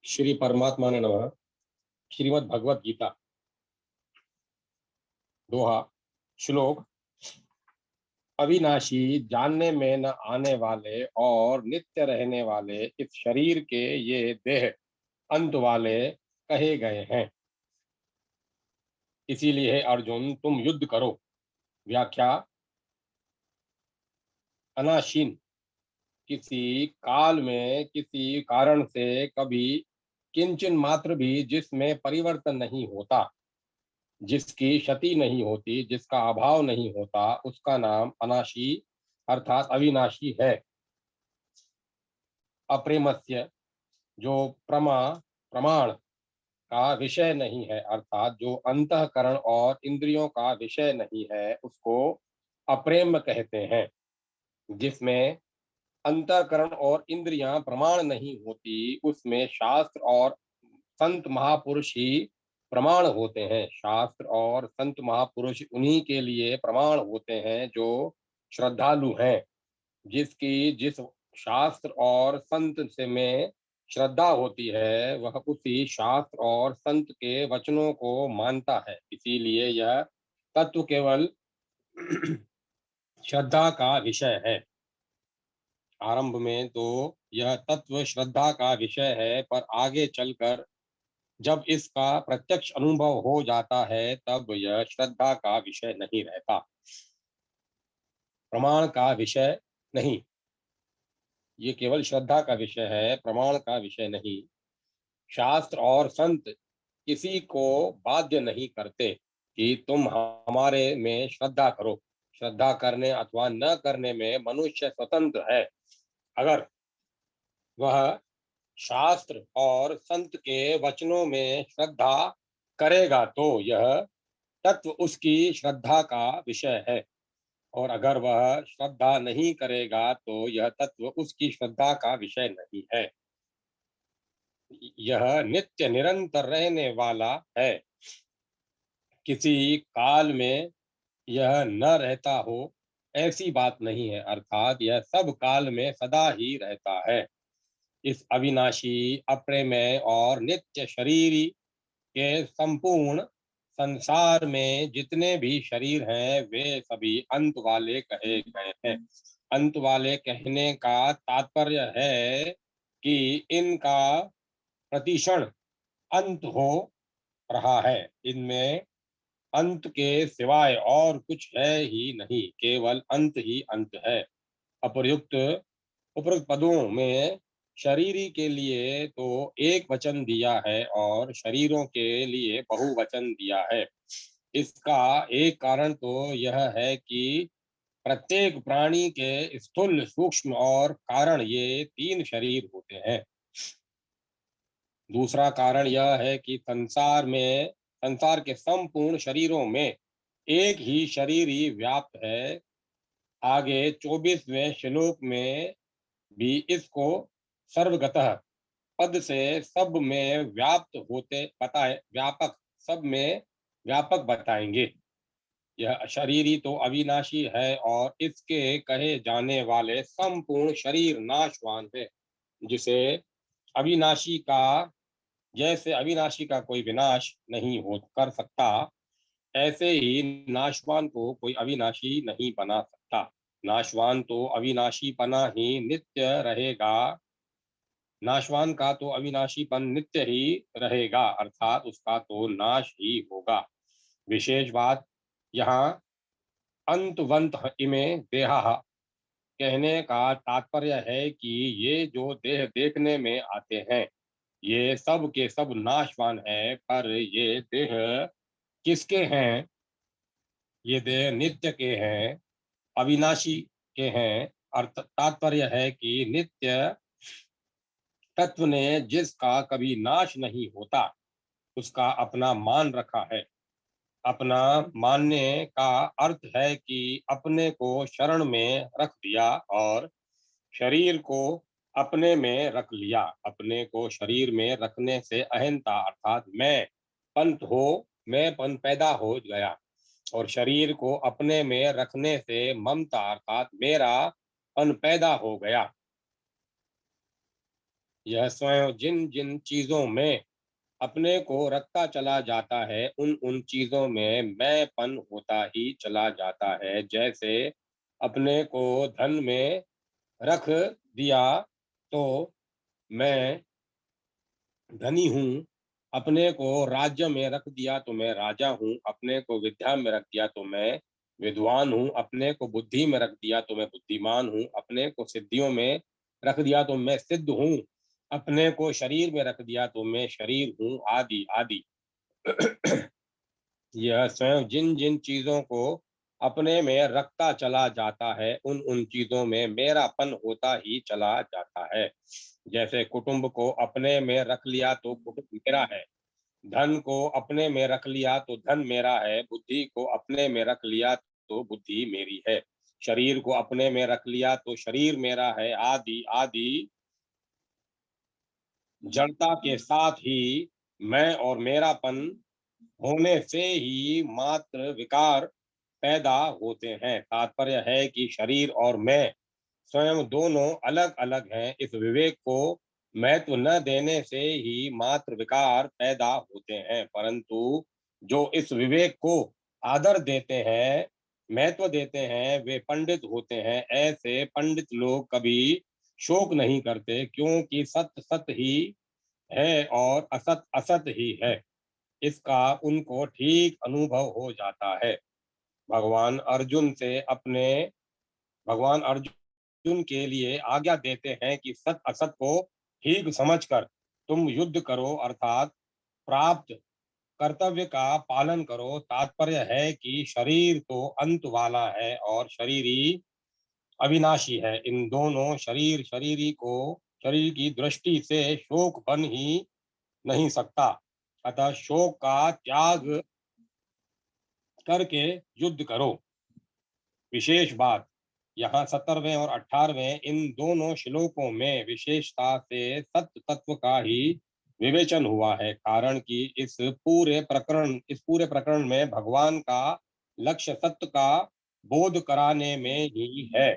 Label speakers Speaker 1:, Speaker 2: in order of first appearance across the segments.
Speaker 1: श्री परमात्मा ने नमः। श्रीमद् भगवत गीता, दोहा। श्लोक। अविनाशी, जानने में न आने वाले और नित्य रहने वाले इस शरीर के ये देह अंत वाले कहे गए हैं। इसीलिए हे अर्जुन, तुम युद्ध करो। व्याख्या। अनाशीन, किसी काल में किसी कारण से कभी किंचन मात्र भी जिसमें परिवर्तन नहीं होता, जिसकी क्षति नहीं होती, जिसका अभाव नहीं होता, उसका नाम अनाशी अर्थात अविनाशी है। अप्रेमस्य, जो प्रमाण का विषय नहीं है अर्थात जो अंतःकरण और इंद्रियों का विषय नहीं है, उसको अप्रेम कहते हैं। जिसमें अंतःकरण और इंद्रियां प्रमाण नहीं होती, उसमें शास्त्र और संत महापुरुष ही प्रमाण होते हैं। शास्त्र और संत महापुरुष उन्हीं के लिए प्रमाण होते हैं जो श्रद्धालु हैं। जिसकी जिस शास्त्र और संत से में श्रद्धा होती है, वह उसी शास्त्र और संत के वचनों को मानता है। इसीलिए यह तत्व केवल श्रद्धा का विषय है। आरंभ में तो यह तत्व श्रद्धा का विषय है, पर आगे चलकर जब इसका प्रत्यक्ष अनुभव हो जाता है, तब यह श्रद्धा का विषय नहीं रहता, प्रमाण का विषय नहीं। ये केवल श्रद्धा का विषय है, प्रमाण का विषय नहीं। शास्त्र और संत किसी को बाध्य नहीं करते कि तुम हमारे में श्रद्धा करो। श्रद्धा करने अथवा न करने में मनुष्य स्वतंत्र है। अगर वह शास्त्र और संत के वचनों में श्रद्धा करेगा तो यह तत्व उसकी श्रद्धा का विषय है, और अगर वह श्रद्धा नहीं करेगा तो यह तत्व उसकी श्रद्धा का विषय नहीं है। यह नित्य निरंतर रहने वाला है। किसी काल में यह न रहता हो ऐसी बात नहीं है, अर्थात यह सब काल में सदा ही रहता है। इस अविनाशी, अप्रमेय और नित्य शरीर के संपूर्ण संसार में जितने भी शरीर हैं, वे सभी अंत वाले कहे गए हैं। अंत वाले कहने का तात्पर्य है कि इनका प्रतिक्षण अंत हो रहा है। इनमें अंत के सिवाय और कुछ है ही नहीं, केवल अंत ही अंत है। अप्रयुक्त उपरोक्त पदों में शरीरी के लिए तो एक वचन दिया है और शरीरों के लिए बहुवचन दिया है। इसका एक कारण तो यह है कि प्रत्येक प्राणी के स्थूल, सूक्ष्म और कारण, ये तीन शरीर होते हैं। दूसरा कारण यह है कि संसार के संपूर्ण शरीरों में एक ही शरीर ही व्याप्त है। आगे 24वें श्लोक में भी इसको सर्वगतः पद से सब में व्याप्त होते बताए, व्यापक, सब में व्यापक बताएंगे। यह शरीरी तो अविनाशी है और इसके कहे जाने वाले संपूर्ण शरीर नाशवान है। जिसे अविनाशी का जैसे अविनाशी का कोई विनाश नहीं हो कर सकता, ऐसे ही नाशवान को कोई अविनाशी नहीं बना सकता। नाशवान तो अविनाशीपना ही नित्य रहेगा। नाशवान का तो अविनाशीपन नित्य ही रहेगा, अर्थात उसका तो नाश ही होगा। विशेष बात यहाँ अंतवंत इमे देहा कहने का तात्पर्य है कि ये जो देह देखने में आते हैं, ये सब के सब नाशवान है। पर ये देह किसके हैं? ये देह नित्य के हैं, अविनाशी के हैं। अर्थ तात्पर्य है कि नित्य तत्व ने जिसका कभी नाश नहीं होता, उसका अपना मान रखा है। अपना मानने का अर्थ है कि अपने को शरण में रख दिया और शरीर को अपने में रख लिया। अपने को शरीर में रखने से अहंता अर्थात मैं पन पैदा हो गया, और शरीर को अपने में रखने से ममता अर्थात मेरा पन पैदा हो गया। यह स्वयं जिन जिन चीजों में अपने को रखता चला जाता है, उन उन चीजों में मैंपन होता ही चला जाता है। जैसे अपने को धन में रख दिया तो मैं धनी हूँ, अपने को राज्य में रख दिया तो मैं राजा हूँ, अपने को विद्या में रख दिया तो मैं विद्वान हूँ, अपने को बुद्धि में रख दिया तो मैं बुद्धिमान हूँ, अपने को सिद्धियों में रख दिया तो मैं सिद्ध हूँ, अपने को शरीर में रख दिया तो मैं शरीर हूँ, आदि आदि। यह स्वयं जिन जिन चीजों को अपने में रखता चला जाता है, उन उन चीजों में मेरापन होता ही चला जाता है। जैसे कुटुंब को अपने में रख लिया तो कुटुंब मेरा है, धन को अपने में रख लिया तो धन मेरा है, बुद्धि को अपने में रख लिया तो बुद्धि मेरी है, शरीर को अपने में रख लिया तो शरीर मेरा है, आदि आदि। जड़ता के साथ ही मैं और मेरापन होने से ही मात्र विकार पैदा होते हैं। तात्पर्य है कि शरीर और मैं स्वयं दोनों अलग अलग हैं। इस विवेक को महत्व न देने से ही मात्र विकार पैदा होते हैं, परंतु जो इस विवेक को आदर देते हैं, महत्व देते हैं, वे पंडित होते हैं। ऐसे पंडित लोग कभी शोक नहीं करते, क्योंकि सत्य सत्य ही है और असत असत ही है, इसका उनको ठीक अनुभव हो जाता है। भगवान अर्जुन से अपने भगवान अर्जुन के लिए आज्ञा देते हैं कि सत असत को ठीक समझकर तुम युद्ध करो, अर्थात प्राप्त कर्तव्य का पालन करो। तात्पर्य है कि शरीर तो अंत वाला है और शरीरी अविनाशी है। इन दोनों शरीर की दृष्टि से शोक बन ही नहीं सकता, अतः शोक का त्याग करके युद्ध करो। विशेष बात, यहाँ 17वें और 18वें इन दोनों श्लोकों में विशेषता से सत्य तत्व का ही विवेचन हुआ है, कारण कि इस पूरे प्रकरण में भगवान का लक्ष्य सत्य का बोध कराने में ही है।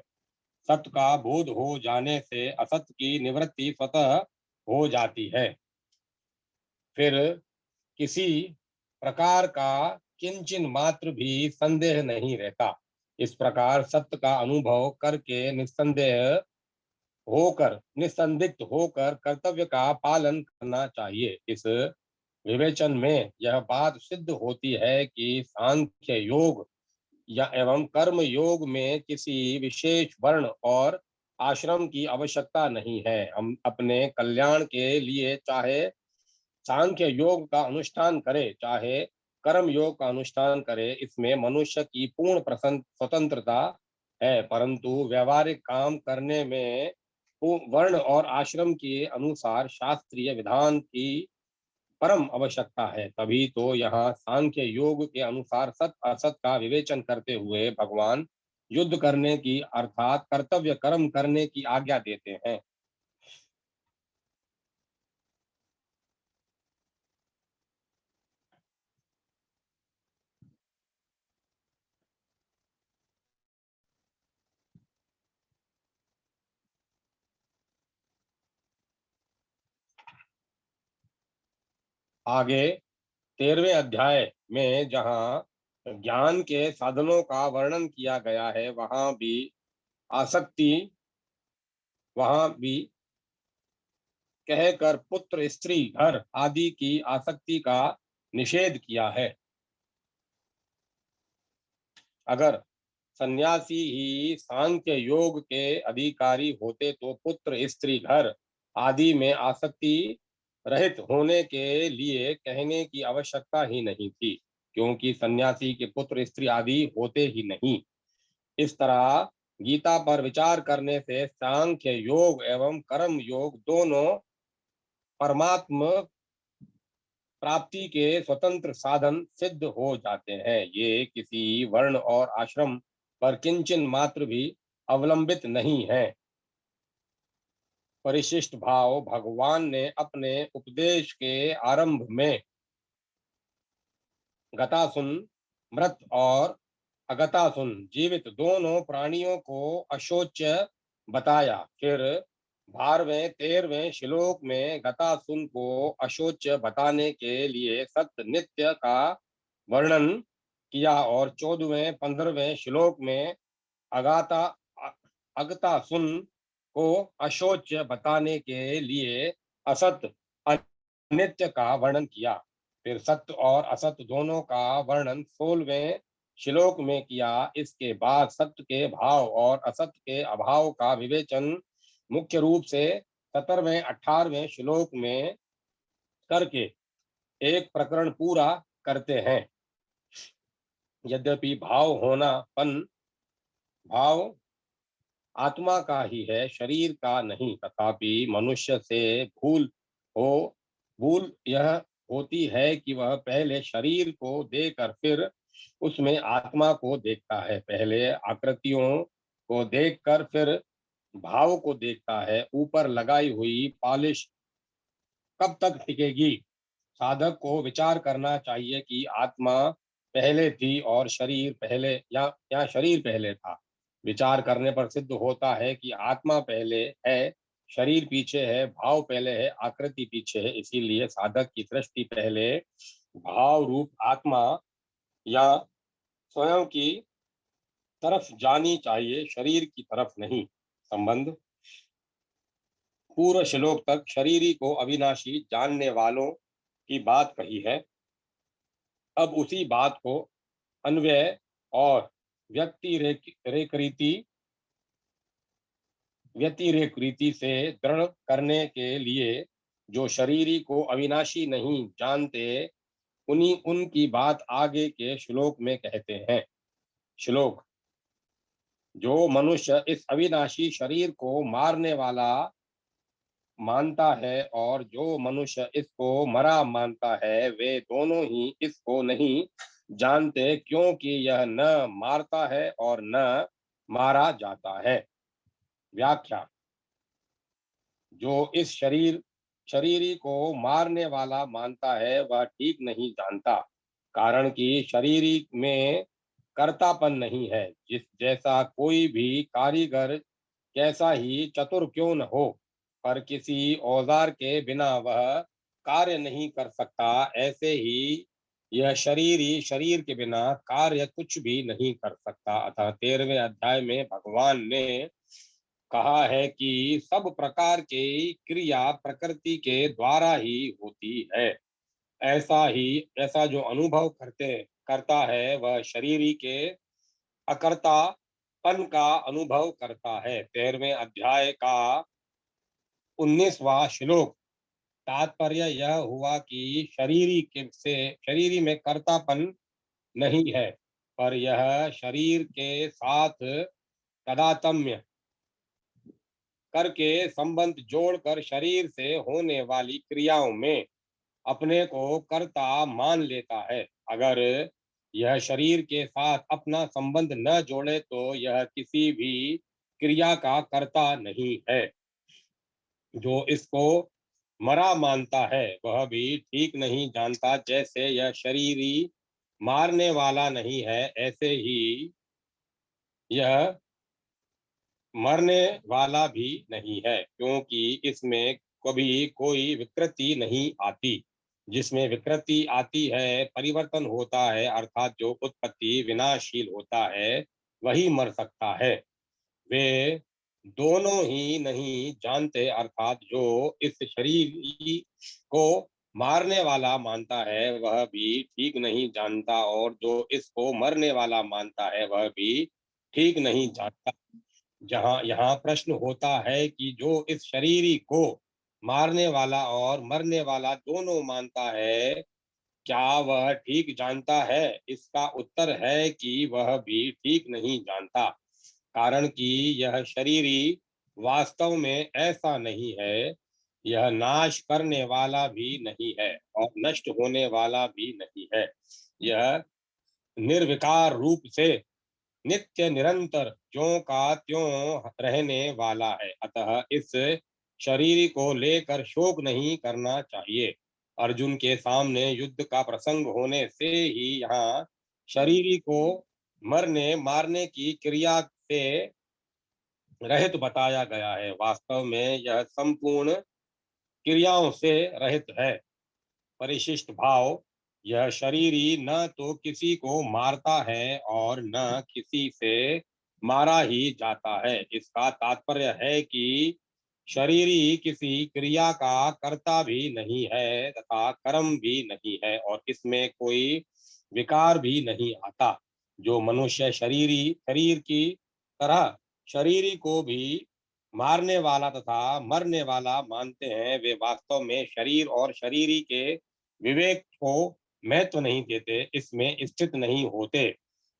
Speaker 1: सत्य का बोध हो जाने से असत्य की निवृत्ति स्वतः हो जाती है, फिर किसी प्रकार का किंचन मात्र भी संदेह नहीं रहता। इस प्रकार सत्य का अनुभव करके निस्संदिग्ध होकर कर्तव्य का पालन करना चाहिए। इस विवेचन में यह बात सिद्ध होती है कि सांख्य योग या एवं कर्म योग में किसी विशेष वर्ण और आश्रम की आवश्यकता नहीं है। हम अपने कल्याण के लिए चाहे सांख्य योग का अनुष्ठान करे, चाहे कर्म योग का अनुष्ठान करे, इसमें मनुष्य की पूर्ण स्वतंत्रता है, परंतु व्यवहारिक काम करने में वर्ण और आश्रम के अनुसार शास्त्रीय विधान की परम आवश्यकता है। तभी तो यहाँ सांख्य योग के अनुसार सत असत का विवेचन करते हुए भगवान युद्ध करने की अर्थात कर्तव्य कर्म करने की आज्ञा देते हैं। आगे 13वें अध्याय में जहाँ ज्ञान के साधनों का वर्णन किया गया है, आसक्ति वहां भी कहकर पुत्र स्त्री घर आदि की आसक्ति का निषेध किया है। अगर सन्यासी ही सांख्य योग के अधिकारी होते तो पुत्र स्त्री घर आदि में आसक्ति रहित होने के लिए कहने की आवश्यकता ही नहीं थी, क्योंकि सन्यासी के पुत्र स्त्री आदि होते ही नहीं। इस तरह गीता पर विचार करने से सांख्य योग एवं कर्म योग दोनों परमात्म प्राप्ति के स्वतंत्र साधन सिद्ध हो जाते हैं। ये किसी वर्ण और आश्रम पर किंचन मात्र भी अवलंबित नहीं है। परिशिष्ट भाव भगवान ने अपने उपदेश के आरंभ में गतासुन मृत और अगतासुन जीवित दोनों प्राणियों को अशोच्य बताया, फिर 12वें 13वें श्लोक में गतासुन को अशोच बताने के लिए सत्य नित्य का वर्णन किया और 14वें 15वें श्लोक में अगाता अगतासुन को अशोच बताने के लिए असत अनित्य का वर्णन किया। फिर सत्य और असत्य दोनों का वर्णन 16वें श्लोक में किया। इसके बाद सत्य के भाव और असत्य के अभाव का विवेचन मुख्य रूप से 17वें 18वें श्लोक में करके एक प्रकरण पूरा करते हैं। यद्यपि भाव आत्मा का ही है, शरीर का नहीं, तथापि मनुष्य से हो भूल यह होती है कि वह पहले शरीर को देकर फिर उसमें आत्मा को देखता है। पहले आकृतियों को देखकर फिर भाव को देखता है। ऊपर लगाई हुई पॉलिश कब तक टिकेगी? साधक को विचार करना चाहिए कि आत्मा पहले थी और शरीर पहले या शरीर पहले था। विचार करने पर सिद्ध होता है कि आत्मा पहले है, शरीर पीछे है, भाव पहले है, आकृति पीछे है। इसीलिए साधक की दृष्टि पहले भाव रूप आत्मा या स्वयं की तरफ जानी चाहिए, शरीर की तरफ नहीं। संबंध पूर्व श्लोक तक शरीरी को अविनाशी जानने वालों की बात कही है। अब उसी बात को अन्वय और व्यतिरेक रीति से दृढ़ करने के लिए जो शरीरी को अविनाशी नहीं जानते, उन्हीं उनकी बात आगे के श्लोक में कहते हैं। श्लोक: जो मनुष्य इस अविनाशी शरीर को मारने वाला मानता है और जो मनुष्य इसको मरा मानता है, वे दोनों ही इसको नहीं जानते, क्योंकि यह न मारता है और न मारा जाता है। व्याख्या: जो इस शरीरी को मारने वाला मानता है, वह ठीक नहीं जानता, कारण कि शरीरी में कर्तापन नहीं है। जिस जैसा कोई भी कारीगर कैसा ही चतुर क्यों न हो, पर किसी औजार के बिना वह कार्य नहीं कर सकता, ऐसे ही यह शरीरी शरीर के बिना कार्य कुछ भी नहीं कर सकता। अतः 13वें अध्याय में भगवान ने कहा है कि सब प्रकार की क्रिया प्रकृति के द्वारा ही होती है। ऐसा जो अनुभव करता है, वह शरीरी के अकर्तापन का अनुभव करता है। 13वें अध्याय का 19वां श्लोक तात्पर्य यह हुआ कि शरीरी में कर्तापन नहीं है, पर यह शरीर के साथ तादात्म्य करके संबंध जोड़कर शरीर से होने वाली क्रियाओं में अपने को कर्ता मान लेता है। अगर यह शरीर के साथ अपना संबंध न जोड़े तो यह किसी भी क्रिया का कर्ता नहीं है। जो इसको मरा मानता है, वह भी ठीक नहीं जानता। जैसे यह शरीरी मारने वाला नहीं है, ऐसे ही यह मरने वाला भी नहीं है, क्योंकि इसमें कभी कोई विकृति नहीं आती। जिसमें विकृति आती है, परिवर्तन होता है, अर्थात जो उत्पत्ति विनाशशील होता है, वही मर सकता है। वे दोनों ही नहीं जानते, अर्थात जो इस शरीर को मारने वाला मानता है, वह भी ठीक नहीं जानता, और जो इसको मरने वाला मानता है, वह भी ठीक नहीं जानता। जहां यहाँ प्रश्न होता है कि जो इस शरीरी को मारने वाला और मरने वाला दोनों मानता है, क्या वह ठीक जानता है? इसका उत्तर है कि वह भी ठीक नहीं जानता, कारण कि यह शरीरी वास्तव में ऐसा नहीं है। यह नाश करने वाला भी नहीं है और नष्ट होने वाला भी नहीं है। यह निर्विकार रूप से नित्य निरंतर ज्यों का त्यों रहने वाला है। अतः इस शरीर को लेकर शोक नहीं करना चाहिए। अर्जुन के सामने युद्ध का प्रसंग होने से ही यहाँ शरीरी को मरने मारने की क्रिया से रहित बताया गया है। वास्तव में यह संपूर्ण क्रियाओं से रहित है। परिशिष्ट भाव, यह शरीरी न तो किसी को मारता है और न किसी से मारा ही जाता है। इसका तात्पर्य है कि शरीरी किसी क्रिया का कर्ता भी नहीं है तथा कर्म भी नहीं है और इसमें कोई विकार भी नहीं आता। जो मनुष्य शरीर की तरह शरीरी को भी मारने वाला तथा मरने वाला मानते हैं, वे वास्तव में शरीर और शरीरी के विवेक को महत्व नहीं देते, इसमें स्थित नहीं होते।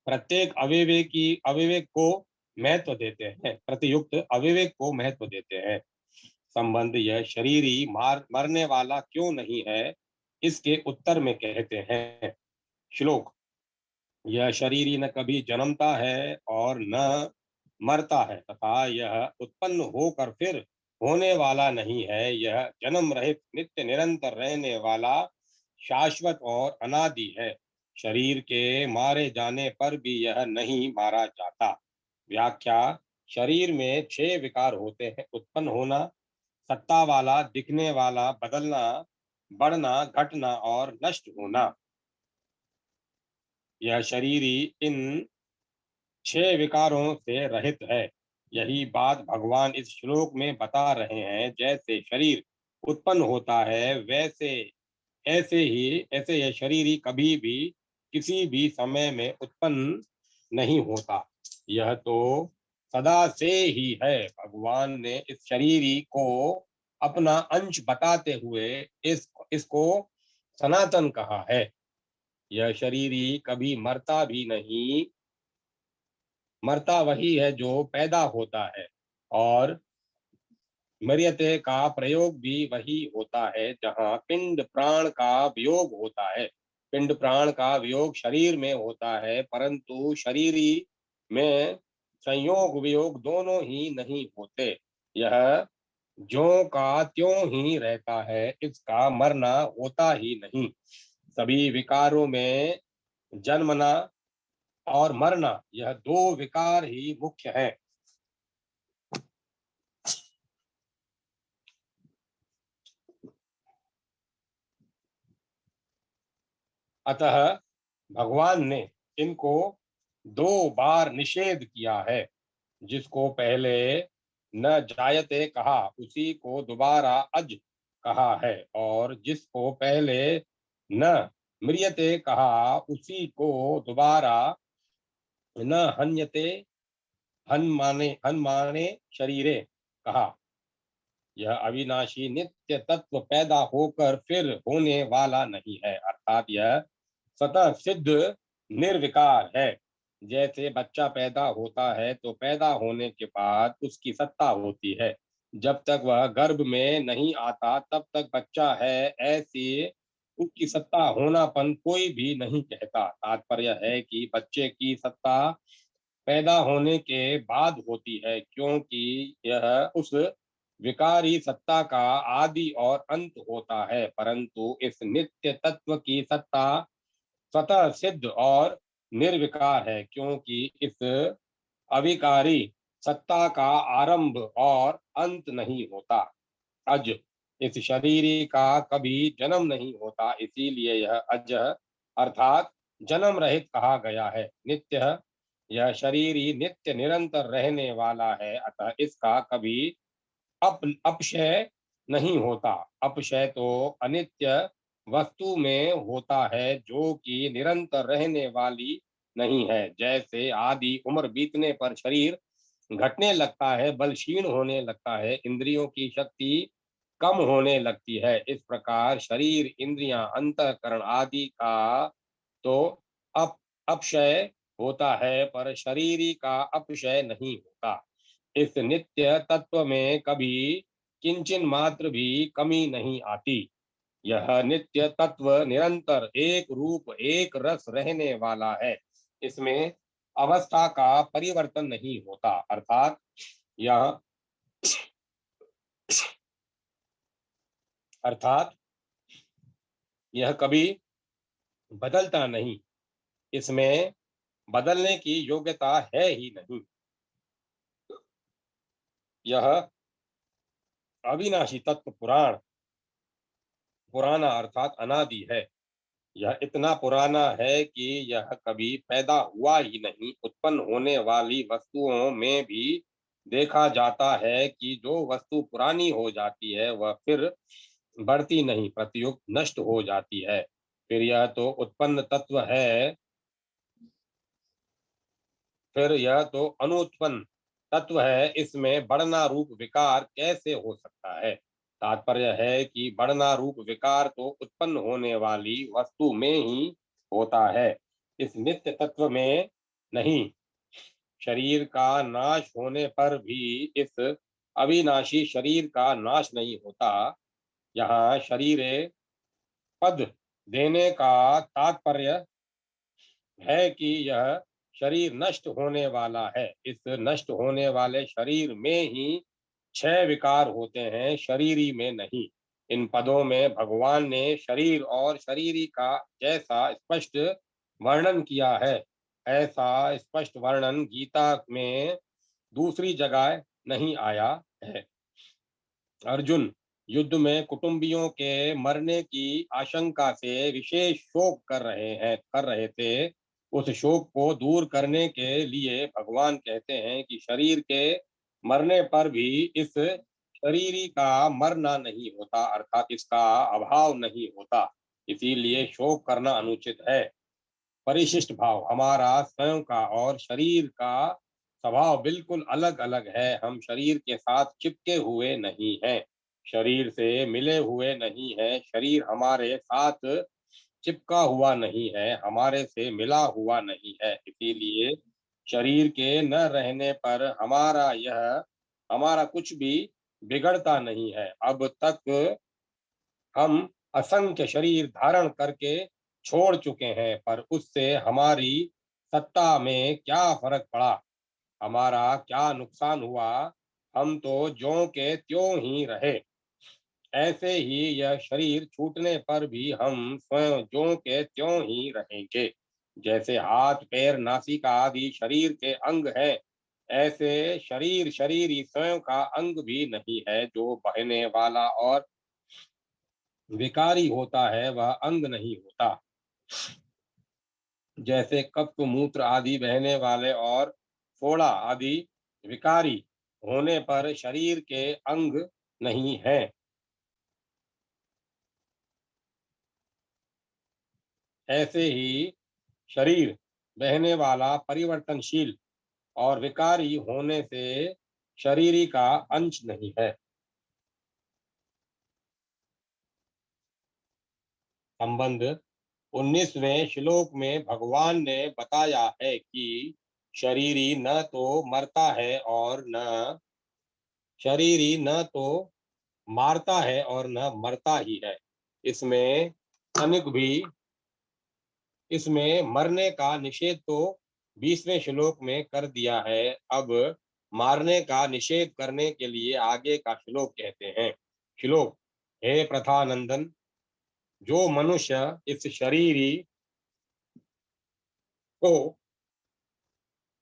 Speaker 1: प्रत्येक अविवेक को महत्व देते हैं, प्रतियुक्त अविवेक को महत्व देते हैं। संबंध, यह शरीरी मरने वाला क्यों नहीं है, इसके उत्तर में कहते हैं। श्लोक, यह शरीरी न कभी जन्मता है और न मरता है तथा यह उत्पन्न होकर फिर होने वाला नहीं है। यह जन्म रहित नित्य निरंतर रहने वाला शाश्वत और अनादि है। शरीर के मारे जाने पर भी यह नहीं मारा जाता। व्याख्या, शरीर में 6 विकार होते हैं: उत्पन्न होना, सत्ता वाला, दिखने वाला, बदलना, बढ़ना, घटना और नष्ट होना। यह शरीरी इन 6 विकारों से रहित है। यही बात भगवान इस श्लोक में बता रहे हैं। जैसे शरीर उत्पन्न होता है, ऐसे यह शरीर ही कभी भी किसी भी समय में उत्पन्न नहीं होता। यह तो सदा से ही है। भगवान ने इस शरीर को अपना अंश बताते हुए इसको सनातन कहा है। यह शरीर कभी मरता भी नहीं। मरता वही है जो पैदा होता है और मर्यते का प्रयोग भी वही होता है जहाँ पिंड प्राण का वियोग होता है। पिंड प्राण का वियोग शरीर में होता है, परंतु शरीरी में संयोग वियोग दोनों ही नहीं होते। यह ज्यों का त्यों ही रहता है, इसका मरना होता ही नहीं। सभी विकारों में जन्मना और मरना, यह 2 विकार ही मुख्य हैं। अतः भगवान ने इनको 2 बार निषेध किया है। जिसको पहले न जायते कहा, उसी को दोबारा अज कहा है, और जिसको पहले न म्रियते कहा, उसी को दोबारा न हन्यते हन्माने शरीरे कहा। यह अविनाशी नित्य तत्व पैदा होकर फिर होने वाला नहीं है, अर्थात यह स्वतः सिद्ध निर्विकार है। जैसे बच्चा पैदा होता है तो पैदा होने के बाद उसकी सत्ता होती है। जब तक वह गर्भ में नहीं आता तब तक बच्चा है, ऐसी उसकी सत्ता होनापन कोई भी नहीं कहता। तात्पर्य है कि बच्चे की सत्ता पैदा होने के बाद होती है, क्योंकि यह उस विकारी सत्ता का आदि और अंत होता है। परंतु इस नित्य तत्व की सत्ता स्वतः सिद्ध और निर्विकार है, क्योंकि इस अविकारी सत्ता का आरंभ और अंत नहीं होता। अज, इस शरीर का कभी जन्म नहीं होता, इसीलिए यह अज अर्थात जन्म रहित कहा गया है। नित्य, यह शरीर ही नित्य निरंतर रहने वाला है, अतः इसका कभी अपक्षय नहीं होता। अपक्षय तो अनित्य वस्तु में होता है जो कि निरंतर रहने वाली नहीं है। जैसे आदि उम्र बीतने पर शरीर घटने लगता है, बल क्षीण होने लगता है, इंद्रियों की शक्ति कम होने लगती है, इस प्रकार शरीर, इंद्रियां, अंतःकरण आदि का तो अप अपक्षय होता है, पर शरीरी का अपक्षय नहीं होता। इस नित्य तत्व में कभी किंचन मात्र भी कमी नहीं आती। यह नित्य तत्व निरंतर एक रूप एक रस रहने वाला है। इसमें अवस्था का परिवर्तन नहीं होता, अर्थात यह अर्थात यह कभी बदलता नहीं। इसमें बदलने की योग्यता है ही नहीं। यह अविनाशी तत्व पुराना अर्थात अनादि है। यह इतना पुराना है कि यह कभी पैदा हुआ ही नहीं। उत्पन्न होने वाली वस्तुओं में भी देखा जाता है कि जो वस्तु पुरानी हो जाती है वह फिर बढ़ती नहीं, प्रत्युत नष्ट हो जाती है। फिर यह तो उत्पन्न तत्व है, फिर यह तो अनुत्पन्न तत्व है, इसमें बढ़ना रूप विकार कैसे हो सकता है? तात्पर्य है कि बढ़ना रूप विकार तो उत्पन्न होने वाली वस्तु में ही होता है, इस नित्य तत्व में नहीं। शरीर का नाश होने पर भी इस अविनाशी शरीर का नाश नहीं होता। यहाँ शरीर पद देने का तात्पर्य है कि यह शरीर नष्ट होने वाला है। इस नष्ट होने वाले शरीर में ही छह विकार होते हैं, शरीरी में नहीं। इन पदों में भगवान ने शरीर और शरीरी का जैसा स्पष्ट वर्णन किया है, ऐसा स्पष्ट वर्णन गीता में दूसरी जगह नहीं आया है। अर्जुन युद्ध में कुटुंबियों के मरने की आशंका से विशेष शोक कर रहे थे। उस शोक को दूर करने के लिए भगवान कहते हैं कि शरीर के मरने पर भी इस शरीरी का मरना नहीं होता, अर्थात इसका अभाव नहीं होता। इसीलिए शोक करना अनुचित है। परिशिष्ट भाव हमारा स्वयं का और शरीर का स्वभाव बिल्कुल अलग अलग है। हम शरीर के साथ चिपके हुए नहीं हैं, शरीर से मिले हुए नहीं हैं। शरीर हमारे साथ चिपका हुआ नहीं है, हमारे से मिला हुआ नहीं है। इसीलिए शरीर के न रहने पर हमारा कुछ भी बिगड़ता नहीं है। अब तक हम असंख्य शरीर धारण करके छोड़ चुके हैं, पर उससे हमारी सत्ता में क्या फर्क पड़ा, हमारा क्या नुकसान हुआ? हम तो ज्यों के त्यों ही रहे। ऐसे ही यह शरीर छूटने पर भी हम स्वयं ज्यों के त्यों ही रहेंगे। जैसे हाथ पैर नासिका आदि शरीर के अंग हैं, ऐसे शरीर ही स्वयं का अंग भी नहीं है। जो बहने वाला और विकारी होता है वह अंग नहीं होता। जैसे कफ मूत्र आदि बहने वाले और फोड़ा आदि विकारी होने पर शरीर के अंग नहीं है, ऐसे ही शरीर बहने वाला परिवर्तनशील और विकारी होने से शरीरी का अंश नहीं है। संबंध 19वें श्लोक में भगवान ने बताया है कि शरीरी न तो मरता है और न शरीरी न तो मारता है और न मरता ही है। इसमें तनिक भी इसमें मरने का निषेध तो 20वें श्लोक में कर दिया है। अब मारने का निषेध करने के लिए आगे का श्लोक कहते हैं। श्लोक: हे प्रथानंदन, जो मनुष्य इस शरीरी को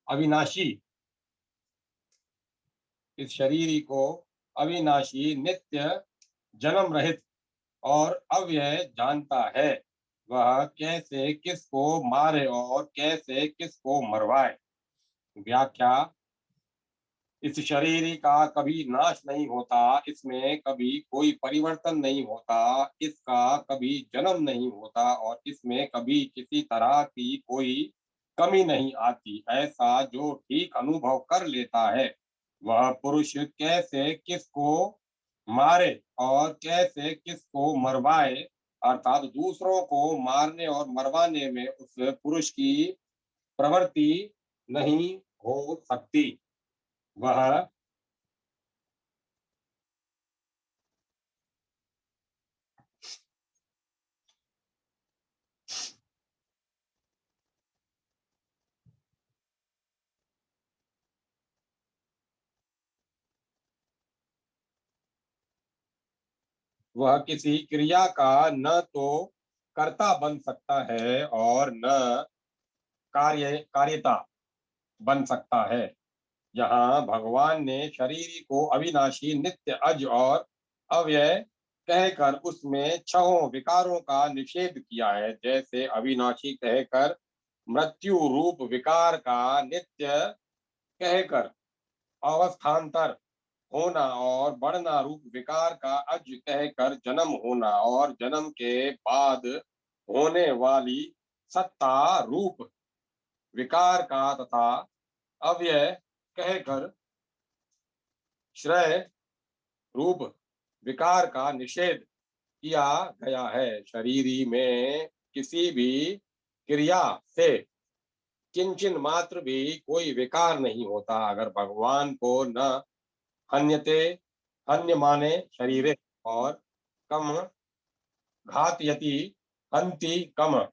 Speaker 1: अविनाशी इस शरीरी को अविनाशी, नित्य, जन्म रहित और अव्यय जानता है, वह कैसे किसको मारे और कैसे किसको मरवाए। व्याख्या: इस शरीर का कभी नाश नहीं होता, इसमें कभी कोई परिवर्तन नहीं होता, इसका कभी जन्म नहीं होता और इसमें कभी किसी तरह की कोई कमी नहीं आती। ऐसा जो ठीक अनुभव कर लेता है वह पुरुष कैसे किसको मारे और कैसे किसको मरवाए, अर्थात दूसरों को मारने और मरवाने में उस पुरुष की प्रवृत्ति नहीं हो सकती। वह वह किसी क्रिया का न तो कर्ता बन सकता है और न कार्यता बन सकता है। यहाँ भगवान ने शरीर को अविनाशी, नित्य, अज और अव्यय कहकर उसमें छहों विकारों का निषेध किया है। जैसे अविनाशी कहकर मृत्यु रूप विकार का, नित्य कहकर अवस्थान्तर होना और बढ़ना रूप विकार का, अज कहकर जन्म होना और जन्म के बाद होने वाली सत्ता रूप विकार का, तथा अव्यय कहकर श्रेय रूप विकार का निषेध किया गया है। शरीरी में किसी भी क्रिया से किंचन मात्र भी कोई विकार नहीं होता। अगर भगवान को न हन्यते, हन्य माने शरीरे, और कम घातयति, हन्ति कम,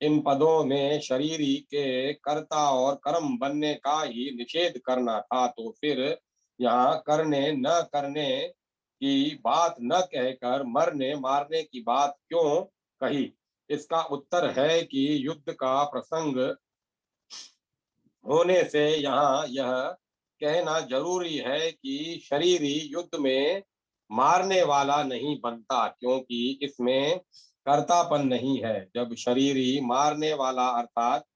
Speaker 1: इन पदों में शरीरी के कर्ता और कर्म बनने का ही निषेध करना था, तो फिर यहाँ करने न करने की बात न कहकर मरने मारने की बात क्यों कही? इसका उत्तर है कि युद्ध का प्रसंग होने से यहाँ यह कहना जरूरी है कि शरीरी युद्ध में मारने वाला नहीं बनता, क्योंकि इसमें कर्तापन नहीं है। जब शरीरी मारने वाला अर्थात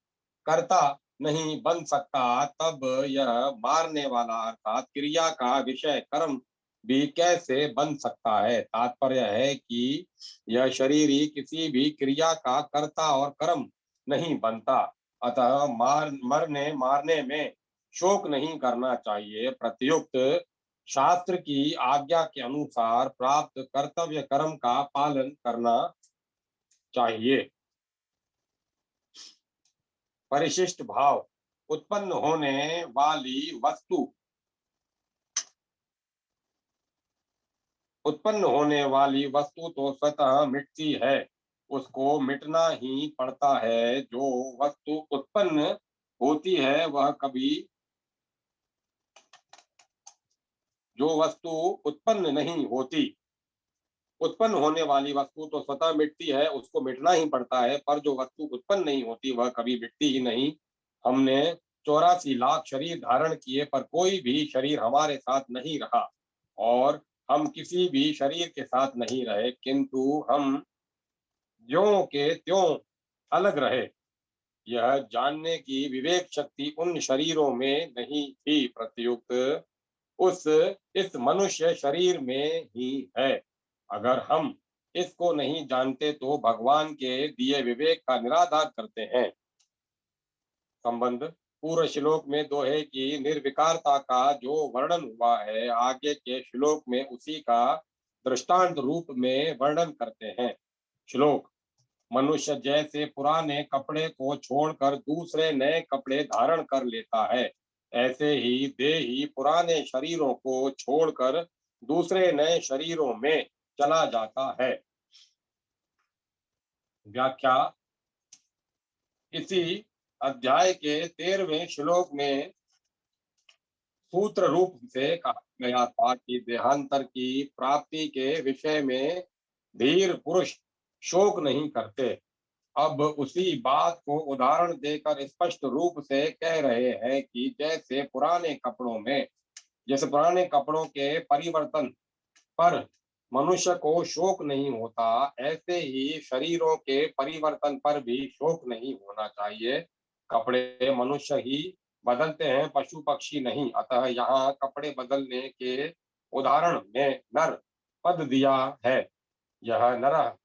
Speaker 1: कर्ता नहीं बन सकता, तब यह मारने वाला अर्थात क्रिया का विषय कर्म भी कैसे बन सकता है? तात्पर्य है कि यह शरीरी किसी भी क्रिया का कर्ता और कर्म नहीं बनता। अतः मरने मारने में शोक नहीं करना चाहिए। प्रत्युक्त शास्त्र की आज्ञा के अनुसार प्राप्त कर्तव्य कर्म का पालन करना चाहिए। परिशिष्ट भाव। उत्पन्न होने वाली वस्तु, उत्पन्न होने वाली वस्तु तो स्वतः मिटती है, उसको मिटना ही पड़ता है। जो वस्तु उत्पन्न होती है वह कभी, जो वस्तु उत्पन्न नहीं होती, उत्पन्न होने वाली वस्तु तो स्वतः मिटती है, उसको मिटना ही पड़ता है, पर जो वस्तु उत्पन्न नहीं होती वह कभी मिटती ही नहीं। हमने 84 लाख शरीर धारण किए, पर कोई भी शरीर हमारे साथ नहीं रहा, और हम किसी भी शरीर के साथ नहीं रहे, किंतु हम ज्यों के त्यों अलग रहे। यह जानने की विवेक शक्ति उन शरीरों में नहीं थी, प्रत्युक्त उस इस मनुष्य शरीर में ही है। अगर हम इसको नहीं जानते तो भगवान के दिए विवेक का निराधार करते हैं। संबंध। पूर्व श्लोक में दोहे की निर्विकारता का जो वर्णन हुआ है, आगे के श्लोक में उसी का दृष्टांत रूप में वर्णन करते हैं। श्लोक। मनुष्य जैसे पुराने कपड़े को छोड़कर दूसरे नए कपड़े धारण कर लेता है, ऐसे ही देही पुराने शरीरों को छोड़कर दूसरे नए शरीरों में चला जाता है। व्याख्या। इसी अध्याय के 13वें श्लोक में सूत्र रूप से कहा गया था कि देहांतर की प्राप्ति के विषय में धीर पुरुष शोक नहीं करते। अब उसी बात को उदाहरण देकर स्पष्ट रूप से कह रहे हैं कि जैसे पुराने कपड़ों के परिवर्तन पर मनुष्य को शोक नहीं होता, ऐसे ही शरीरों के परिवर्तन पर भी शोक नहीं होना चाहिए। कपड़े मनुष्य ही बदलते हैं, पशु पक्षी नहीं। अतः यहाँ कपड़े बदलने के उदाहरण में नर पद दिया है। यह नर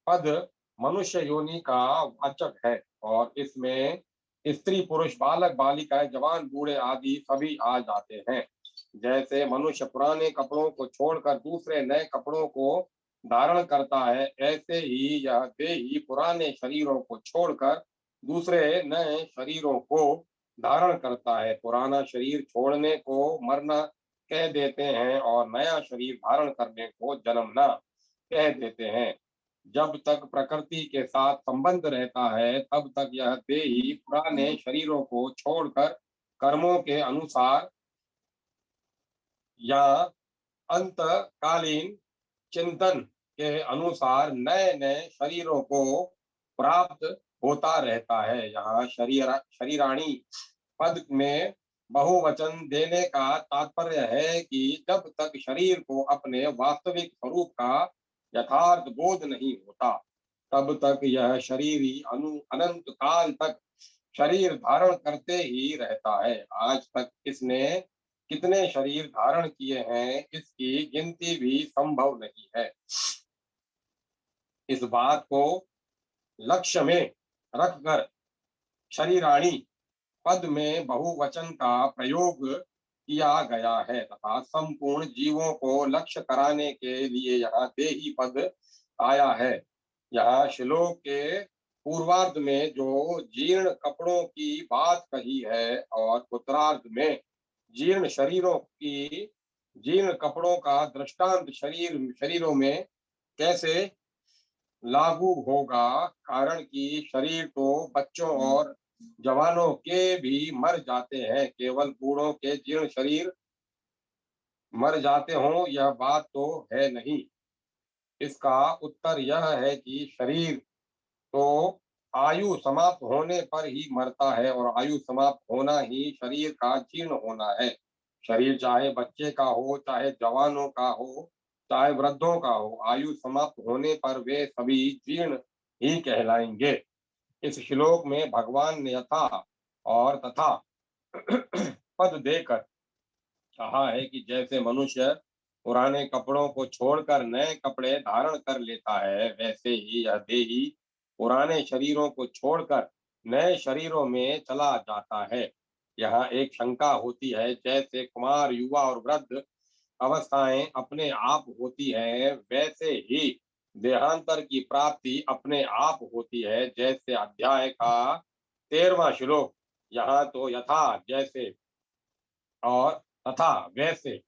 Speaker 1: पद मनुष्य योनि का वाचक है, और इसमें स्त्री पुरुष बालक बालिकाएं जवान बूढ़े आदि सभी आ जाते हैं। जैसे मनुष्य पुराने कपड़ों को छोड़कर दूसरे नए कपड़ों को धारण करता है, ऐसे ही यह देही पुराने शरीरों को छोड़कर दूसरे नए शरीरों को धारण करता है। पुराना शरीर छोड़ने को मरना कह देते हैं, और नया शरीर धारण करने को जन्मना कह देते हैं। जब तक प्रकृति के साथ संबंध रहता है, तब तक यह देही पुराने शरीरों को छोड़कर कर्मों के अनुसार या अंतकालीन चिंतन के अनुसार नए नए शरीरों को प्राप्त होता रहता है। यहाँ शरीराणी पद में बहुवचन देने का तात्पर्य है कि जब तक शरीर को अपने वास्तविक स्वरूप का यथार्थ बोध नहीं होता, तब तक यह शरीरी अनंत काल तक शरीर धारण करते ही रहता है। आज तक इसने कितने शरीर धारण किए हैं, इसकी गिनती भी संभव नहीं है। इस बात को लक्ष्य में रखकर शरीराणी पद में बहुवचन का प्रयोग किया गया है तथा संपूर्ण जीवों को लक्ष्य कराने के लिए यहाँ देही पद आया है। यहाँ श्लोक के पूर्वार्ध में जो जीर्ण कपड़ों की बात कही है और उत्तरार्ध में जीर्ण शरीरों की, जीर्ण कपड़ों का दृष्टांत शरीरों में कैसे लागू होगा, कारण कि शरीर तो बच्चों और जवानों के भी मर जाते हैं, केवल बूढ़ों के जीर्ण शरीर मर जाते हों यह बात तो है नहीं। इसका उत्तर यह है कि शरीर तो आयु समाप्त होने पर ही मरता है और आयु समाप्त होना ही शरीर का जीर्ण होना है। शरीर चाहे बच्चे का हो, चाहे जवानों का हो, चाहे वृद्धों का हो, आयु समाप्त होने पर वे सभी जीर्ण ही कहलाएंगे। इस श्लोक में भगवान ने यथा और तथा पद देकर कहा है कि जैसे मनुष्य पुराने कपड़ों को छोड़कर नए कपड़े धारण कर लेता है, वैसे ही यह देही पुराने शरीरों को छोड़कर नए शरीरों में चला जाता है। यहाँ एक शंका होती है, जैसे कुमार, युवा और वृद्ध अवस्थाएं अपने आप होती है, वैसे ही देहांतर की प्राप्ति अपने आप होती है। जैसे अध्याय का 13वां श्लोक, यहाँ तो यथा जैसे और तथा वैसे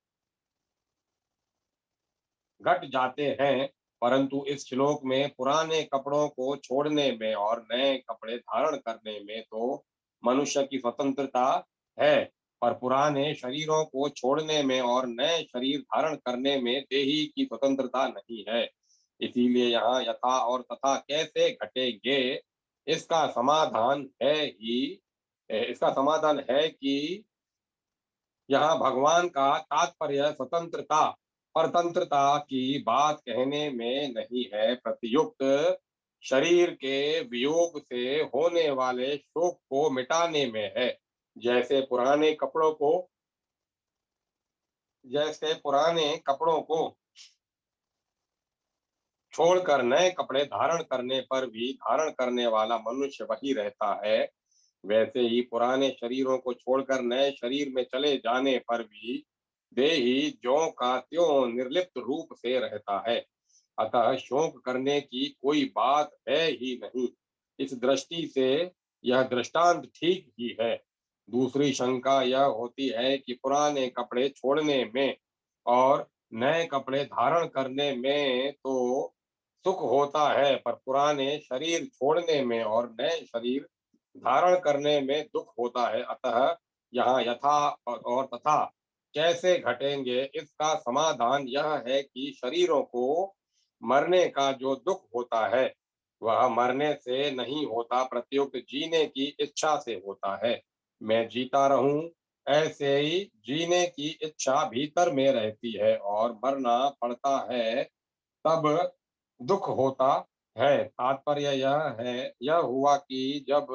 Speaker 1: घट जाते हैं, परंतु इस श्लोक में पुराने कपड़ों को छोड़ने में और नए कपड़े धारण करने में तो मनुष्य की स्वतंत्रता है, पर पुराने शरीरों को छोड़ने में और नए शरीर धारण करने में देही की स्वतंत्रता नहीं है। इसीलिए यहाँ यथा और तथा कैसे घटेंगे, इसका समाधान है ही इसका समाधान है कि यहाँ भगवान का तात्पर्य स्वतंत्रता परतंत्रता की बात कहने में नहीं है, प्रतियुक्त शरीर के वियोग से होने वाले शोक को मिटाने में है। जैसे पुराने कपड़ों को जैसे पुराने कपड़ों को छोड़कर नए कपड़े धारण करने पर भी धारण करने वाला मनुष्य वही रहता है, वैसे ही पुराने शरीरों को छोड़कर नए शरीर में चले जाने पर भी देही ज्यों का त्यों निर्लिप्त रूप से रहता है। अतः शोक करने की कोई बात है ही नहीं। इस दृष्टि से यह दृष्टांत ठीक ही है। दूसरी शंका यह होती है कि पुराने कपड़े छोड़ने में और नए कपड़े धारण करने में तो सुख होता है, पर पुराने शरीर छोड़ने में और नए शरीर धारण करने में दुख होता है। अतः यहाँ यथा और तथा कैसे घटेंगे, इसका समाधान यह है कि शरीरों को मरने का जो दुख होता है वह मरने से नहीं होता, प्रत्युक्त जीने की इच्छा से होता है। मैं जीता रहूं, ऐसे ही जीने की इच्छा भीतर में रहती है और मरना पड़ता है तब दुख होता है। तात्पर्य यह हुआ कि जब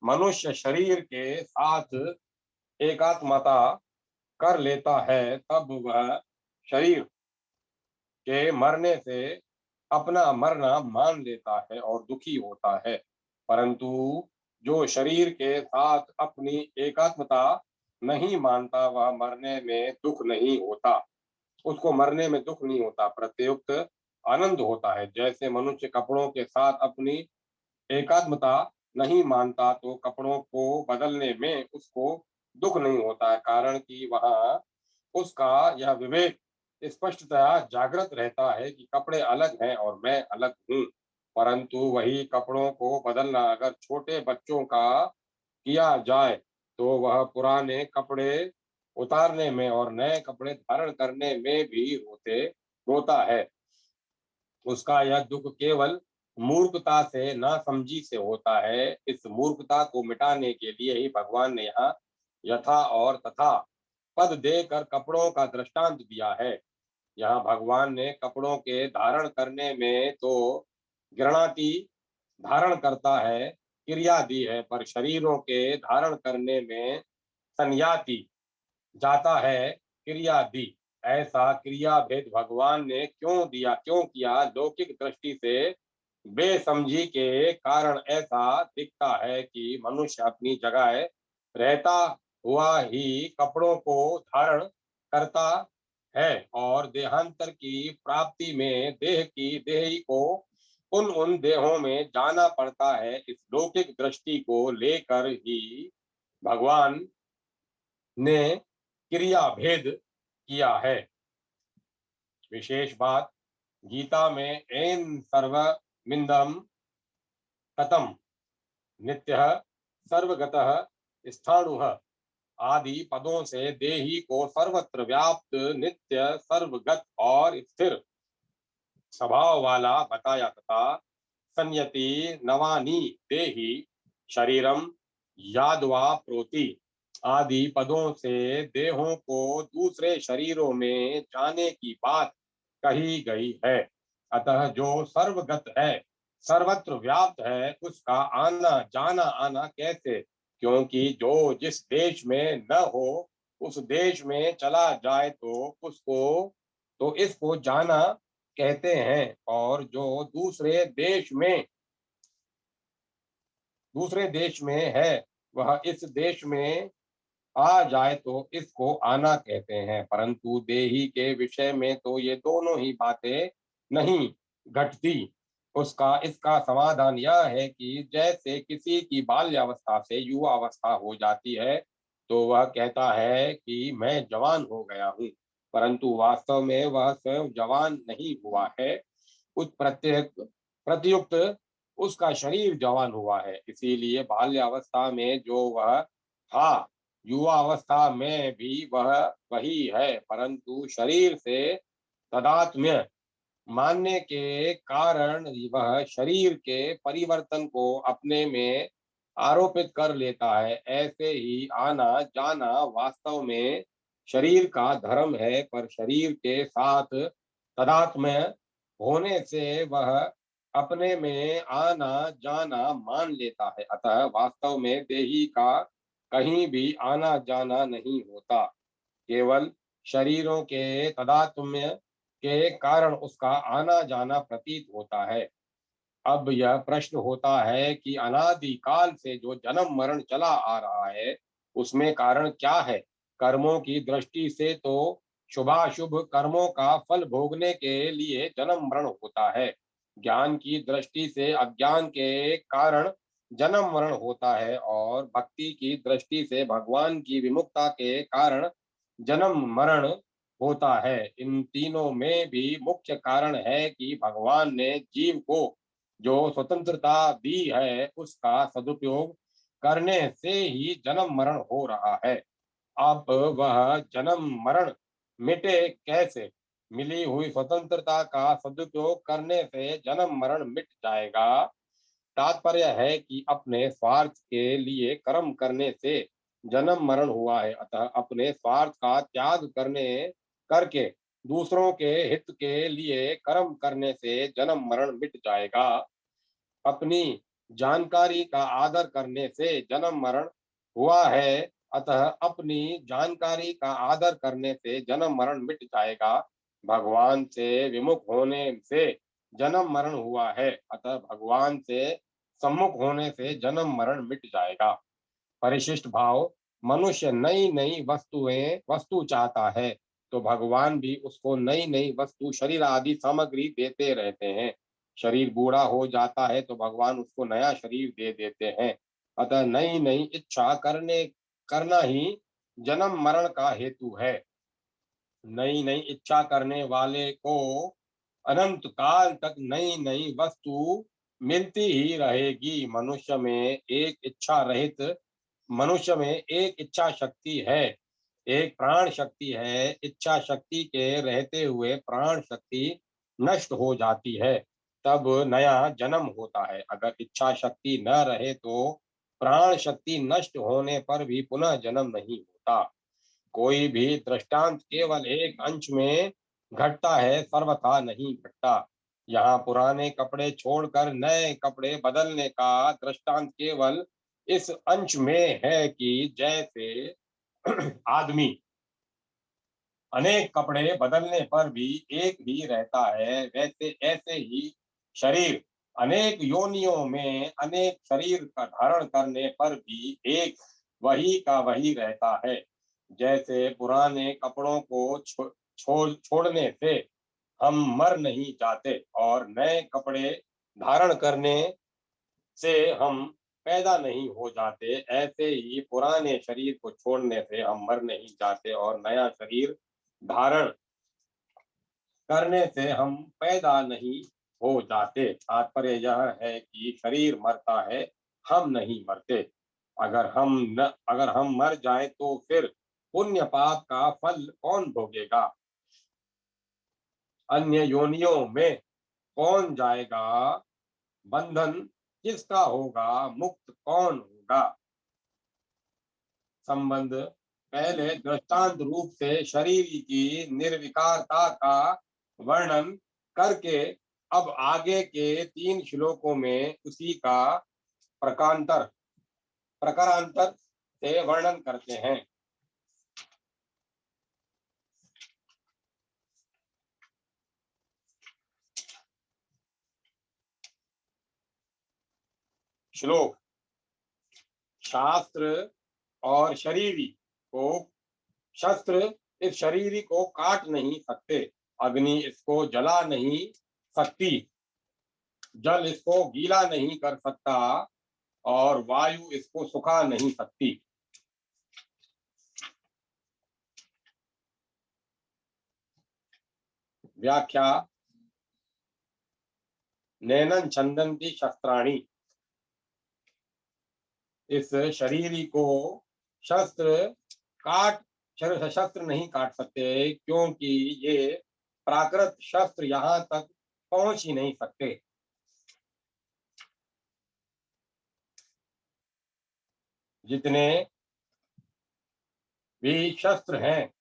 Speaker 1: मनुष्य शरीर के साथ एकात्मता कर लेता है, तब वह शरीर के मरने से अपना मरना मान लेता है और दुखी होता है। परंतु जो शरीर के साथ अपनी एकात्मता नहीं मानता, वह मरने में दुख नहीं होता, उसको मरने में दुख नहीं होता, प्रत्युक्त आनंद होता है। जैसे मनुष्य कपड़ों के साथ अपनी एकात्मता नहीं मानता, तो कपड़ों को बदलने में उसको दुख नहीं होता है, कारण कि वहां उसका यह विवेक स्पष्टतया जागृत रहता है कि कपड़े अलग हैं और मैं अलग हूँ। परंतु वही कपड़ों को बदलना अगर छोटे बच्चों का किया जाए, तो वह पुराने कपड़े उतारने में और नए कपड़े धारण करने में भी रोता है। उसका यह दुख केवल मूर्खता से, नासमझी से होता है। इस मूर्खता को मिटाने के लिए ही भगवान ने यहाँ यथा और तथा पद देकर कपड़ों का दृष्टांत दिया है। यहाँ भगवान ने कपड़ों के धारण करने में तो गृणाति धारण करता है क्रिया दी है, पर शरीरों के धारण करने में संयाति जाता है क्रिया दी। ऐसा क्रिया भेद भगवान ने क्यों दिया, क्यों किया? लौकिक दृष्टि से बेसमझी के कारण ऐसा दिखता है कि मनुष्य अपनी जगह रहता हुआ ही कपड़ों को धारण करता है और देहांतर की प्राप्ति में देही को उन उन देहों में जाना पड़ता है। इस लौकिक दृष्टि को लेकर ही भगवान ने क्रिया भेद किया है। विशेष बात, गीता में एन सर्वमिंदम कतम नित्यः सर्वगतः स्थाणुः आदि पदों से देही को सर्वत्र व्याप्त, नित्य, सर्वगत और स्थिर स्वभाव वाला बताया तथा संयति नवानी देही शरीरम यादवा प्रोति आदि पदों से देहों को दूसरे शरीरों में जाने की बात कही गई है। अतः जो सर्वगत है, सर्वत्र व्याप्त है, उसका आना जाना आना कैसे? क्योंकि जो जिस देश में न हो उस देश में चला जाए तो उसको तो इसको जाना कहते हैं, और जो दूसरे देश में है वह इस देश में आ जाए तो इसको आना कहते हैं। परंतु देही के विषय में तो ये दोनों ही बातें नहीं घटती। उसका इसका समाधान यह है कि जैसे किसी की बाल्यावस्था से युवा अवस्था हो जाती है तो वह कहता है कि मैं जवान हो गया हूँ, परंतु वास्तव में वह स्वयं जवान नहीं हुआ है। उस प्रत्युक्त उसका शरीर जवान हुआ है। इसीलिए बाल्यावस्था में जो वह था, युवा अवस्था में भी वह वही है, परंतु शरीर से तदात्म्य मानने के कारण वह शरीर के परिवर्तन को अपने में आरोपित कर लेता है। ऐसे ही आना जाना वास्तव में शरीर का धर्म है, पर शरीर के साथ तदात्म्य होने से वह अपने में आना जाना मान लेता है। अतः वास्तव में देही का कहीं भी आना जाना नहीं होता, केवल शरीरों के तदात्म्य के कारण उसका आना जाना प्रतीत होता है। अब यह प्रश्न होता है कि अनादि काल से जो जन्म मरण चला आ रहा है उसमें कारण क्या है? कर्मों की दृष्टि से तो शुभाशुभ कर्मों का फल भोगने के लिए जन्म मरण होता है। ज्ञान की दृष्टि से अज्ञान के कारण जन्म मरण होता है, और भक्ति की दृष्टि से भगवान की विमुक्ता के कारण जन्म मरण होता है। इन तीनों में भी मुख्य कारण है कि भगवान ने जीव को जो स्वतंत्रता दी है उसका सदुपयोग करने से ही जन्म मरण हो रहा है। अब वह जन्म मरण मिटे कैसे? मिली हुई स्वतंत्रता का सदुपयोग करने से जन्म मरण मिट जाएगा। तात्पर्य है कि अपने स्वार्थ के लिए कर्म करने से जन्म मरण हुआ है, अतः अपने स्वार्थ का त्याग करने करके दूसरों के हित के लिए कर्म करने से जन्म मरण मिट जाएगा। अपनी जानकारी का आदर करने से जन्म मरण हुआ है, अतः अपनी जानकारी का आदर करने से जन्म मरण मिट जाएगा। भगवान से विमुख होने से जन्म मरण हुआ है, अतः भगवान से सम्मुख होने से जन्म मरण मिट जाएगा। परिशिष्ट भाव, मनुष्य नई नई वस्तु चाहता है तो भगवान भी उसको नई नई वस्तु शरीर आदि सामग्री देते रहते हैं। शरीर बूढ़ा हो जाता है तो भगवान उसको नया शरीर दे देते हैं। अतः नई नई इच्छा करना ही जन्म मरण का हेतु है। नई नई इच्छा करने वाले को अनंत काल तक नई नई वस्तु मिलती ही रहेगी। मनुष्य में एक इच्छा शक्ति है, एक प्राण शक्ति है। इच्छा शक्ति के रहते हुए प्राण शक्ति नष्ट हो जाती है, तब नया जन्म होता है। अगर इच्छा शक्ति न रहे तो प्राण शक्ति नष्ट होने पर भी पुनः जन्म नहीं होता। कोई भी दृष्टांत केवल एक अंश में घटता है, सर्वथा नहीं घटता। यहाँ पुराने कपड़े छोड़कर नए कपड़े बदलने का दृष्टांत केवल इस अंश में है कि जैसे आदमी अनेक कपड़े बदलने पर भी एक ही रहता है, वैसे ऐसे ही शरीर अनेक योनियों में अनेक शरीर का धारण करने पर भी एक वही का वही रहता है। जैसे पुराने कपड़ों को छोड़ने से हम मर नहीं जाते और नए कपड़े धारण करने से हम पैदा नहीं हो जाते, ऐसे ही पुराने शरीर को छोड़ने से हम मर नहीं जाते और नया शरीर धारण करने से हम पैदा नहीं हो जाते। तात्पर्य यह है कि शरीर मरता है, हम नहीं मरते। अगर हम मर जाए तो फिर पुण्य पाप का फल कौन भोगेगा? अन्य योनियों में कौन जाएगा? बंधन किसका होगा? मुक्त कौन होगा? संबंध पहले दृष्टांत रूप से शरीर की निर्विकारता का वर्णन करके अब आगे के 3 श्लोकों में उसी का प्रकारांतर प्रकारांतर से वर्णन करते हैं। श्लोक। शास्त्र और शरीरी को शस्त्र इस शरीर को काट नहीं सकते, अग्नि इसको जला नहीं सकती, जल इसको गीला नहीं कर सकता और वायु इसको सुखा नहीं सकती। व्याख्या। नैनं छंदन्ति शस्त्राणि, इस शरीर को शस्त्र काट शस्त्र नहीं काट सकते, क्योंकि ये प्राकृत शस्त्र यहाँ तक पहुंच ही नहीं सकते। जितने भी शस्त्र हैं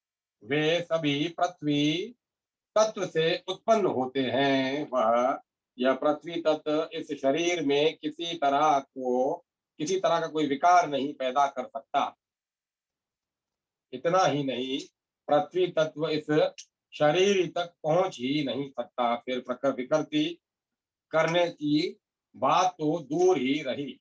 Speaker 1: वे सभी पृथ्वी तत्व से उत्पन्न होते हैं। वह यह पृथ्वी तत्व इस शरीर में किसी तरह का कोई विकार नहीं पैदा कर सकता। इतना ही नहीं, पृथ्वी तत्व इस शरीर तक पहुंच ही नहीं सकता, फिर विकृति करने की बात तो दूर ही रही।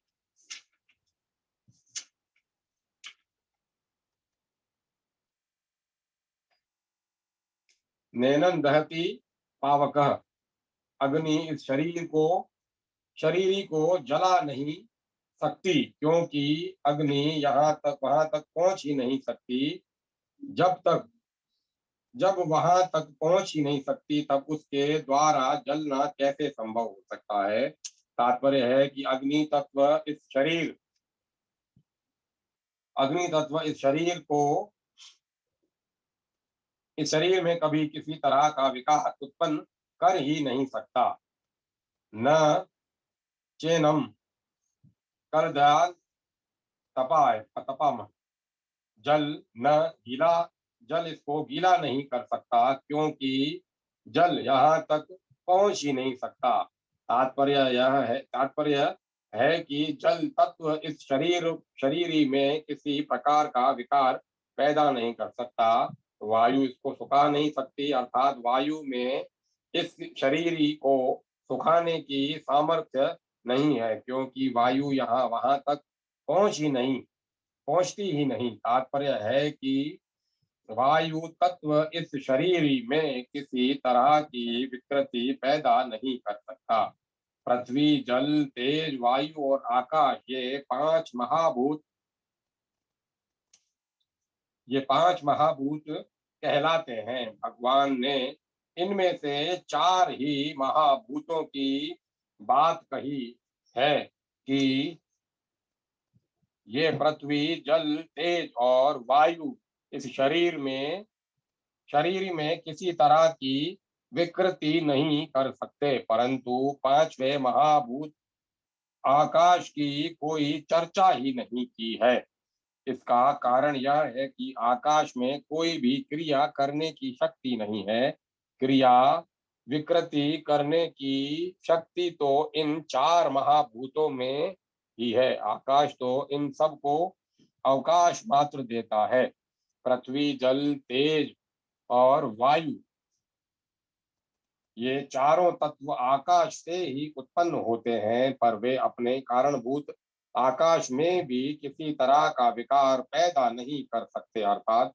Speaker 1: नैनं दहति पावकः, अग्नि इस शरीर को जला नहीं सकती, क्योंकि अग्नि यहाँ तक वहां तक पहुंच ही नहीं सकती। जब वहां तक पहुंच ही नहीं सकती, तब उसके द्वारा जलना कैसे संभव हो सकता है? तात्पर्य है कि अग्नि तत्व इस शरीर में कभी किसी तरह का विकार उत्पन्न कर ही नहीं सकता। न चेनम करदयाल तपाम, जल न गीला जल इसको गीला नहीं कर सकता, क्योंकि जल यहाँ तक पहुंच ही नहीं सकता। तात्पर्य है कि जल तत्व इस शरीर में किसी प्रकार का विकार पैदा नहीं कर सकता। वायु इसको सुखा नहीं सकती, अर्थात वायु में इस शरीर को सुखाने की सामर्थ्य नहीं है, क्योंकि वायु यहाँ वहां तक पहुंचती ही नहीं। तात्पर्य है कि वायु तत्व इस शरीर में किसी तरह की विकृति पैदा नहीं कर सकता। पृथ्वी, जल, तेज, वायु और आकाश ये पांच महाभूत कहलाते हैं। भगवान ने इनमें से 4 ही महाभूतों की बात कही है कि ये पृथ्वी, जल, तेज और वायु इस शरीर में किसी तरह की विकृति नहीं कर सकते, परंतु 5वें महाभूत आकाश की कोई चर्चा ही नहीं की है। इसका कारण यह है कि आकाश में कोई भी क्रिया करने की शक्ति नहीं है। क्रिया विकृति करने की शक्ति तो इन चार महाभूतों में ही है। आकाश तो इन सबको अवकाश मात्र देता है। पृथ्वी, जल, तेज और वायु, ये चारों तत्व आकाश से ही उत्पन्न होते हैं, पर वे अपने कारणभूत आकाश में भी किसी तरह का विकार पैदा नहीं कर सकते। अर्थात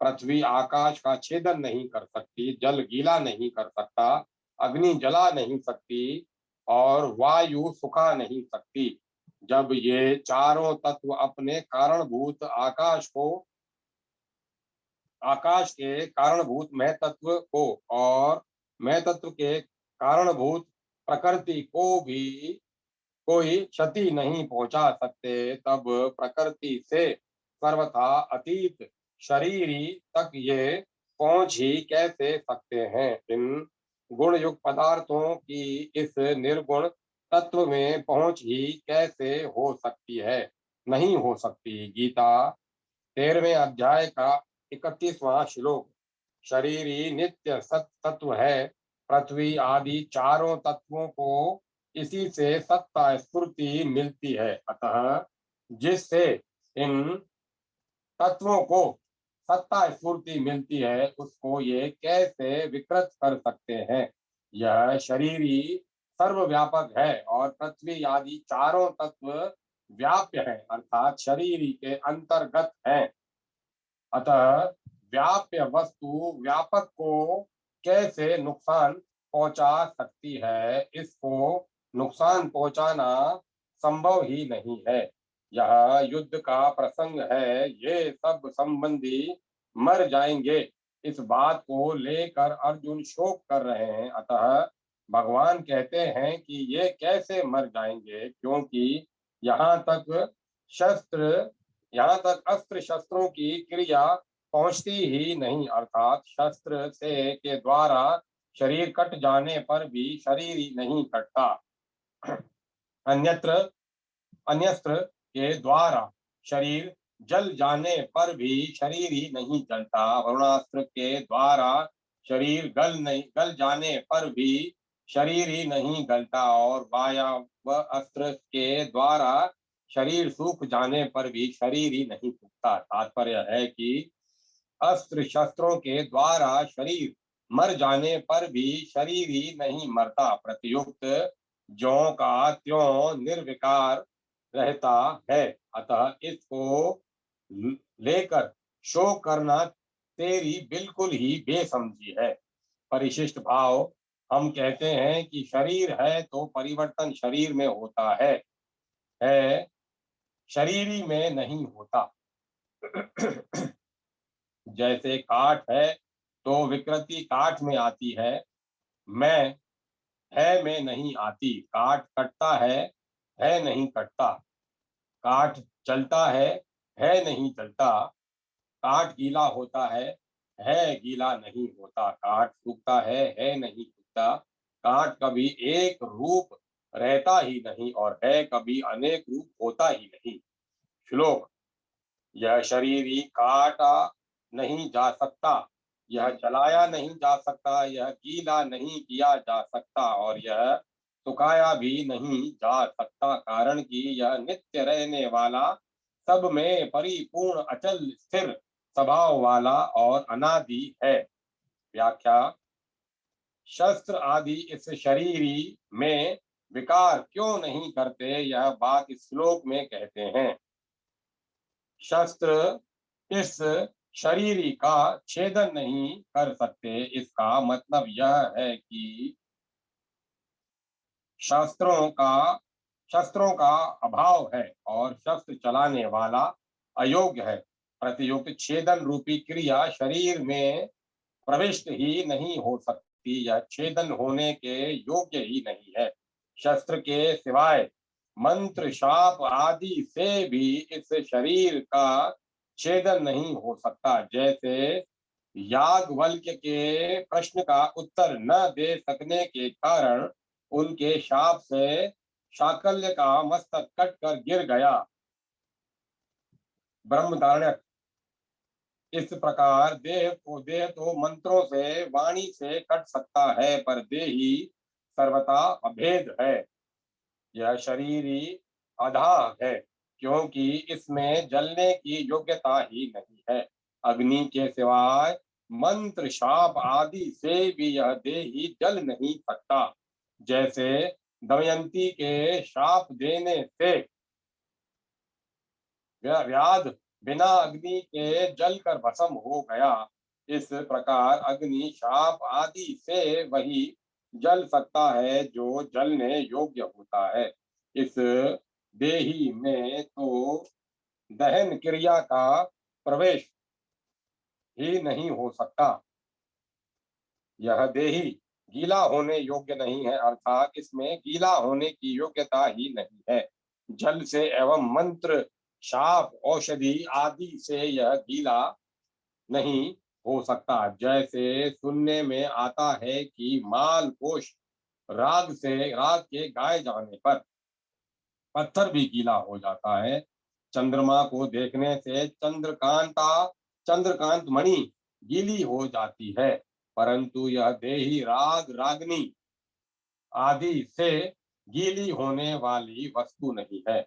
Speaker 1: पृथ्वी आकाश का छेदन नहीं कर सकती, जल गीला नहीं कर सकता, अग्नि जला नहीं सकती और वायु सुखा नहीं सकती। जब ये चारों तत्व अपने कारणभूत आकाश के कारणभूत महतत्व को और महतत्व के कारणभूत प्रकृति को भी कोई क्षति नहीं पहुंचा सकते, तब प्रकृति से सर्वथा अतीत शरीरी तक ये पहुंच ही कैसे सकते हैं। इन गुण युक्त पदार्थों की इस निर्गुण तत्व में पहुंच ही कैसे हो सकती है? नहीं हो सकती। गीता 13वें अध्याय का 31वां श्लोक। शरीर ही नित्य सत तत्व है। पृथ्वी आदि चारों तत्वों को इसी से सत्ता स्फूर्ति मिलती है। अतः जिससे इन तत्वों को सत्ता स्फूर्ति मिलती है, उसको ये कैसे विकृत कर सकते हैं? यह शरीर ही सर्वव्यापक है और पृथ्वी आदि चारों तत्व व्याप्य है, अर्थात शरीर ही के अंतर्गत है। अतः व्याप्य वस्तु व्यापक को कैसे नुकसान पहुंचा सकती है? इसको नुकसान पहुंचाना संभव ही नहीं है। यह युद्ध का प्रसंग है, ये सब संबंधी मर जाएंगे, इस बात को लेकर अर्जुन शोक कर रहे हैं। अतः भगवान कहते हैं कि ये कैसे मर जाएंगे, क्योंकि यहाँ तक शस्त्र यहाँ तक अस्त्र शस्त्रों की क्रिया पहुंचती ही नहीं, अर्थात शस्त्र से के द्वारा शरीर कट जाने पर भी शरीर ही नहीं कटता। अन्यत्र अन्यस्त्र के द्वारा शरीर जल जाने पर भी शरीर ही नहीं जलता। वरुणास्त्र के द्वारा शरीर गल जाने पर भी शरीर ही नहीं गलता और वायव अस्त्र के द्वारा शरीर सूख जाने पर भी शरीर ही नहीं सूखता। तात्पर्य है कि अस्त्र शस्त्रों के द्वारा शरीर मर जाने पर भी शरीर ही नहीं मरता, प्रतियुक्त ज्यों का त्यों निर्विकार रहता है। अतः इसको लेकर शोक करना तेरी बिल्कुल ही बेसमझी है। परिशिष्ट भाव। हम कहते हैं कि शरीर है तो परिवर्तन शरीर में होता है शरीरी में नहीं होता। जैसे काठ है तो विकृति काठ में आती मैं है में नहीं आती। काठ कटता है नहीं कटता। काठ चलता है नहीं चलता। काठ गीला होता है गीला नहीं होता। काठ सूखता है नहीं सूखता। काठ कभी एक रूप रहता ही नहीं और है कभी अनेक रूप होता ही नहीं। श्लोक। यह शरीर ही काटा नहीं जा सकता, यह जलाया नहीं जा सकता, यह गीला नहीं किया जा सकता और यह सुखाया भी नहीं जा सकता, कारण कि यह नित्य रहने वाला, सब में परिपूर्ण अचल स्थिर स्वभाव वाला और अनादि है। व्याख्या। शस्त्र आदि इस शरीरी में विकार क्यों नहीं करते, यह बात इस श्लोक में कहते हैं। शस्त्र इस शरीरी का छेदन नहीं कर सकते, इसका मतलब यह है कि शस्त्रों का अभाव है और शस्त्र चलाने वाला अयोग्य है। प्रतियुक्त छेदन रूपी क्रिया शरीर में प्रविष्ट ही नहीं हो सकती, यह छेदन होने के योग्य ही नहीं है। शस्त्र के सिवाय मंत्र शाप आदि से भी इस शरीर का छेदन नहीं हो सकता। जैसे याज्ञवल्क्य के प्रश्न का उत्तर न दे सकने के कारण उनके शाप से शाकल्य का मस्तक कट कर गिर गया। ब्रह्मदारण्यक। इस प्रकार देह तो मंत्रों से वाणी से कट सकता है, पर देही सर्वथा अभेद है। यह शरीरी अधा है, क्योंकि इसमें जलने की योग्यता ही नहीं है। अग्नि के सिवाय मंत्र शाप आदि से भी यह देही जल नहीं सकता। जैसे दमयंती के शाप देने से व्याध बिना अग्नि के जलकर भस्म हो गया, इस प्रकार अग्नि शाप आदि से वही जल सकता है जो जलने योग्य होता है। इस देही में तो दहन क्रिया का प्रवेश ही नहीं हो सकता। यह देही गीला होने योग्य नहीं है, अर्थात इसमें गीला होने की योग्यता ही नहीं है। जल से एवं मंत्र शाप औषधि आदि से यह गीला नहीं हो सकता। जैसे सुनने में आता है कि माल कोश राग के गाए जाने पर पत्थर भी गीला हो जाता है। चंद्रमा को देखने से चंद्रकांत मणि गीली हो जाती है, परंतु यह देही राग रागनी आदि से गीली होने वाली वस्तु नहीं है।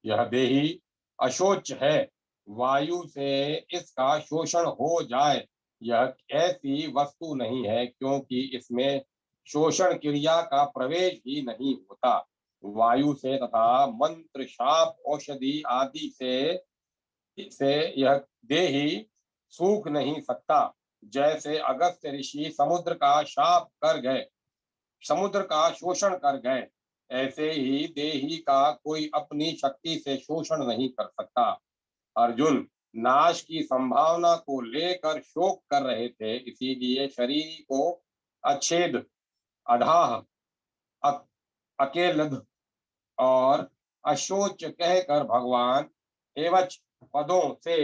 Speaker 1: यह देही अशोच है, वायु से इसका शोषण हो जाए यह ऐसी वस्तु नहीं है, क्योंकि इसमें शोषण क्रिया का प्रवेश ही नहीं होता। वायु से तथा मंत्र शाप औषधि आदि से यह देही सूख नहीं सकता। जैसे अगस्त्य ऋषि समुद्र का शोषण कर गए, ऐसे ही देही का कोई अपनी शक्ति से शोषण नहीं कर सकता। अर्जुन नाश की संभावना को लेकर शोक कर रहे थे, इसीलिए शरीर को अच्छेद, अधाह, अकेलध और अशोच कहकर भगवान एवच पदों से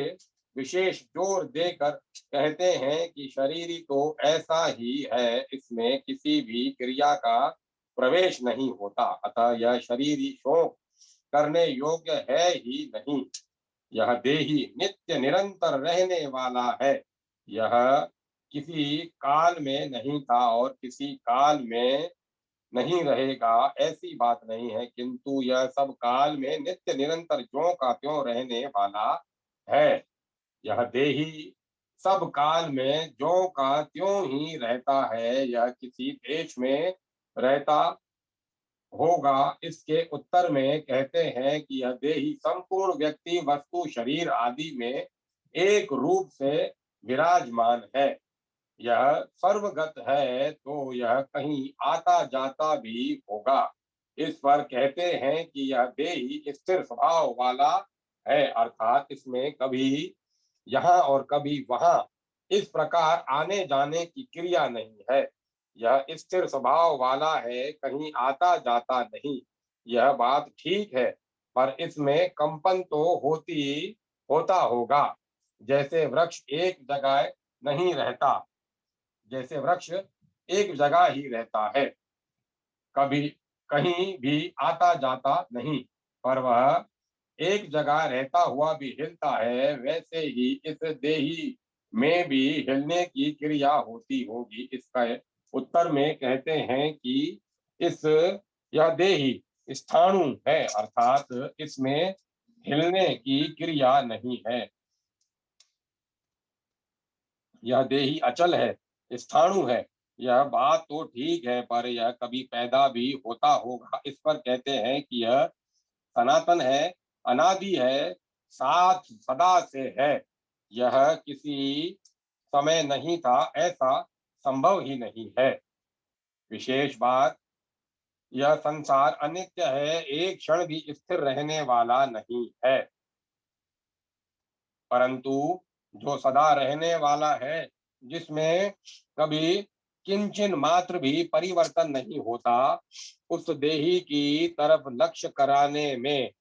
Speaker 1: विशेष जोर देकर कहते हैं कि शरीर तो ऐसा ही है, इसमें किसी भी क्रिया का प्रवेश नहीं होता, अतः यह शरीर शोक करने योग्य है ही नहीं। यह देही नित्य निरंतर रहने वाला है। यह किसी काल में नहीं था और किसी काल में नहीं रहेगा, ऐसी बात नहीं है, किंतु यह सब काल में नित्य निरंतर ज्यों का त्यों रहने वाला है। यह देही सब काल में ज्यों का त्यों ही रहता है। यह किसी देश में रहता होगा, इसके उत्तर में कहते हैं कि यह देही संपूर्ण व्यक्ति वस्तु शरीर आदि में एक रूप से विराजमान है। यह सर्वगत है, तो यह कहीं आता जाता भी होगा। इस पर कहते हैं कि यह देही स्थिर स्वभाव वाला है, अर्थात इसमें कभी यहाँ और कभी वहां इस प्रकार आने जाने की क्रिया नहीं है। यह स्थिर स्वभाव वाला है, कहीं आता जाता नहीं। यह बात ठीक है, पर इसमें कंपन तो होता होगा। जैसे वृक्ष एक जगह नहीं रहता, जैसे वृक्ष एक जगह ही रहता है, कभी कहीं भी आता जाता नहीं, पर वह एक जगह रहता हुआ भी हिलता है, वैसे ही इस देही में भी हिलने की क्रिया होती होगी। इसका उत्तर में कहते हैं कि इस यह देही स्थाणु है, अर्थात इसमें हिलने की क्रिया नहीं है। यह देही अचल है, स्थाणु है। यह बात तो ठीक है, पर यह कभी पैदा भी होता होगा। इस पर कहते हैं कि यह सनातन है, अनादि है, साथ सदा से है। यह किसी समय नहीं था, ऐसा संभव ही नहीं है। विशेष बात, यह संसार अनित्य है, एक क्षण भी स्थिर रहने वाला नहीं है, परंतु जो सदा रहने वाला है, जिसमें कभी किंचन मात्र भी परिवर्तन नहीं होता, उस देही की तरफ लक्ष्य कराने में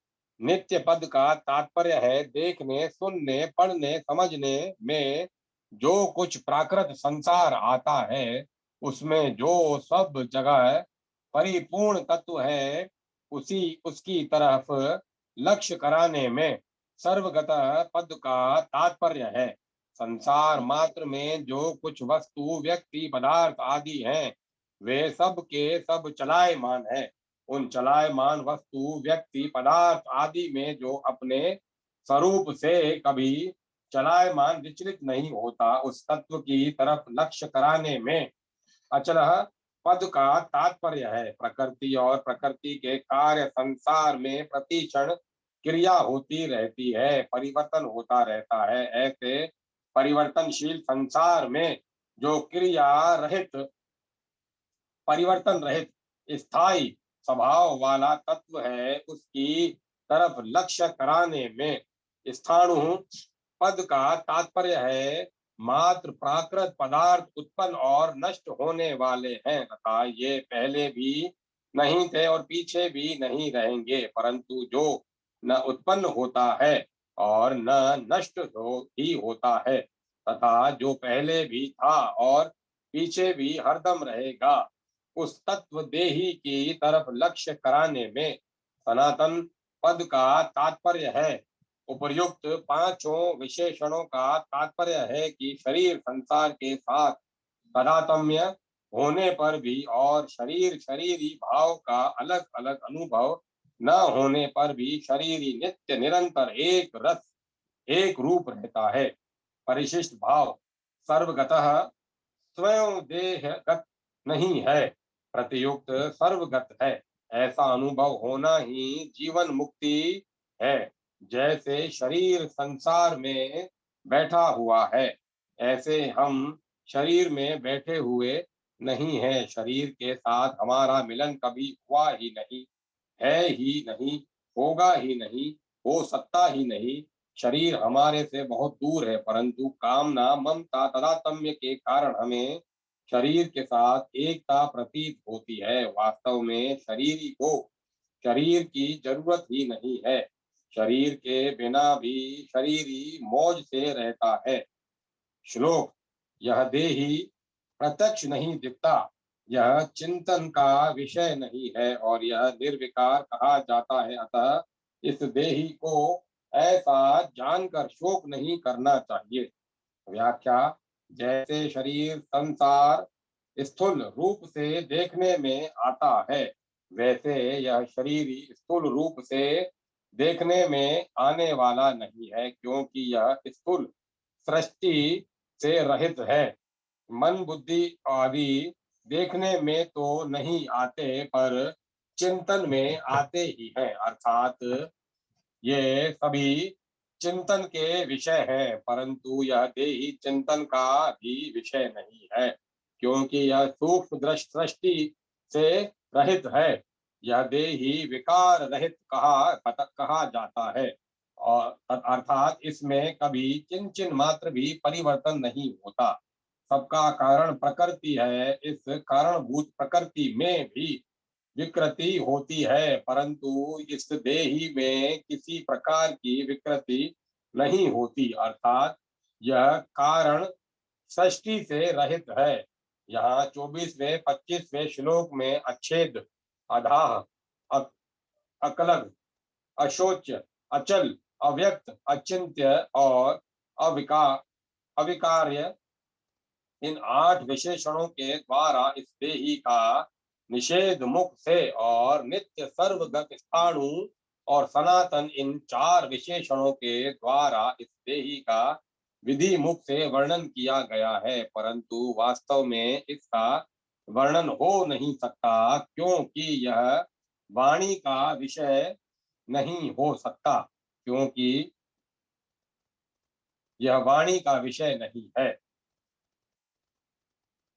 Speaker 1: नित्य पद का तात्पर्य है देखने, सुनने, पढ़ने, समझने में जो कुछ प्राकृत संसार आता है उसमें जो सब जगह परिपूर्ण तत्व है उसी उसकी तरफ लक्ष्य कराने में सर्वगत पद का तात्पर्य है। संसार मात्र में जो कुछ वस्तु व्यक्ति पदार्थ आदि हैं वे सब के सब चलायमान है। उन चलायमान वस्तु व्यक्ति पदार्थ आदि में जो अपने स्वरूप से कभी चलायमान विचलित नहीं होता उस तत्व की तरफ लक्ष्य कराने में अचल पद का तात्पर्य है। प्रकृति और प्रकृति के कार्य संसार में प्रति क्षण क्रिया होती रहती है, परिवर्तन होता रहता है। ऐसे परिवर्तनशील संसार में जो क्रिया रहित, परिवर्तन रहित स्थायी स्वभाव वाला तत्व है उसकी तरफ लक्ष्य कराने में स्थाणु पद का तात्पर्य है। मात्र प्राकृत पदार्थ उत्पन्न और नष्ट होने वाले हैं तथा ये पहले भी नहीं थे और पीछे भी नहीं रहेंगे, परंतु जो न उत्पन्न होता है और न नष्ट ही होता है तथा जो पहले भी था और पीछे भी हरदम रहेगा उस तत्व देही की तरफ लक्ष्य कराने में सनातन पद का तात्पर्य है। उपर्युक्त पांचों विशेषणों का तात्पर्य है कि शरीर संसार के साथ तादात्म्य होने पर भी और शरीर शरीरी भाव का अलग अलग अनुभव न होने पर भी शरीरी नित्य निरंतर एक रस एक रूप रहता है। परिशिष्ट भाव सर्वगतः स्वयं देहगत नहीं है, प्रतियुक्त सर्वगत है। ऐसा अनुभव होना ही जीवन मुक्ति है। जैसे शरीर संसार में बैठा हुआ है ऐसे हम शरीर में बैठे हुए नहीं है। शरीर के साथ हमारा मिलन कभी हुआ ही नहीं, है ही नहीं, होगा ही नहीं, हो सकता ही नहीं। शरीर हमारे से बहुत दूर है, परंतु कामना ममता तदात्म्य के कारण हमें शरीर के साथ एकता प्रतीत होती है। वास्तव में शरीर को शरीर की जरूरत ही नहीं है। शरीर के बिना भी शरीरी मौज से रहता है। श्लोक यह देही प्रत्यक्ष नहीं दिखता, यह चिंतन का विषय नहीं है और यह निर्विकार कहा जाता है। अतः इस देही को ऐसा जानकर शोक नहीं करना चाहिए। व्याख्या जैसे शरीर संसार स्थूल रूप से देखने में आता है वैसे यह शरीर स्थूल रूप से देखने में आने वाला नहीं है, क्योंकि यह स्थूल सृष्टि से रहित है। मन बुद्धि आदि देखने में तो नहीं आते पर चिंतन में आते ही हैं, अर्थात ये सभी चिंतन के विषय है, परंतु यह देही चिंतन का भी विषय नहीं है, क्योंकि यह सूक्ष्म दृष्टि से रहित है। यह देही विकार रहित कहा जाता है और अर्थात इसमें कभी किंचन मात्र भी परिवर्तन नहीं होता। सबका कारण प्रकृति है, इस कारणभूत प्रकृति में भी विकृति होती है, परंतु इस देही में किसी प्रकार की विकृति नहीं होती, अर्थात यह कारण सृष्टि से रहित है। यहाँ 24वें 25वें श्लोक में अच्छेद, अधाह, अकलग, अशोच्य, अचल, अव्यक्त, अचिंत्य और अविकार्य इन 8 विशेषणों के द्वारा इस देही का निषेध मुख से और नित्य सर्वगत स्थाणु और सनातन इन 4 विशेषणों के द्वारा इस देही का विधि मुख से वर्णन किया गया है, परंतु वास्तव में इसका वर्णन हो नहीं सकता, क्योंकि यह वाणी का विषय नहीं हो सकता, क्योंकि यह वाणी का विषय नहीं है।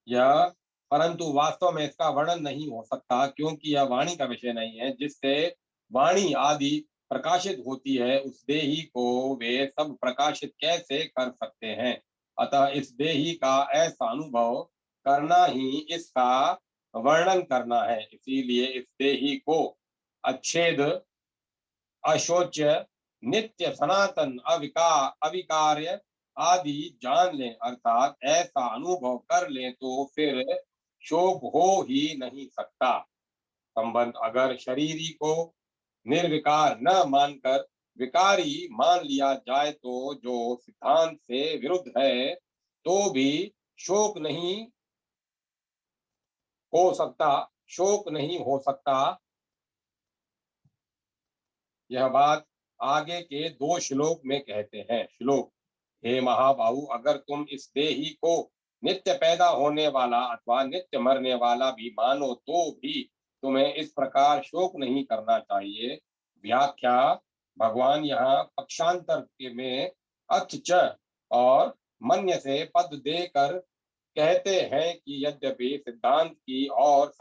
Speaker 1: यह परंतु वास्तव में इसका वर्णन नहीं हो सकता, क्योंकि यह वाणी का विषय नहीं है। जिससे वाणी आदि प्रकाशित होती है उस देही को वे सब प्रकाशित कैसे कर सकते हैं। अतः इस देही का ऐसा अनुभव करना ही इसका वर्णन करना है। इसीलिए इस देही को अच्छेद, अशोच्य, नित्य, सनातन, अविकार्य आदि जान लें, अर्थात ऐसा अनुभव कर लें, तो फिर शोक हो ही नहीं सकता। संबंध अगर शरीरी को निर्विकार न मानकर विकारी मान लिया जाए, तो जो सिद्धांत से विरुद्ध है, तो भी शोक नहीं हो सकता, शोक नहीं हो सकता। यह बात आगे के 2 श्लोक में कहते हैं। श्लोक: हे महाबाहु, अगर तुम इस देही को नित्य पैदा होने वाला अथवा नित्य मरने वाला भी मानो, तो भी तुम्हें इस प्रकार शोक नहीं करना चाहिए। व्याख्या: भगवान यहाँ पक्षांतर में अथ च और मन्य से पद देकर कहते हैं कि यद्यपि सिद्धांत की और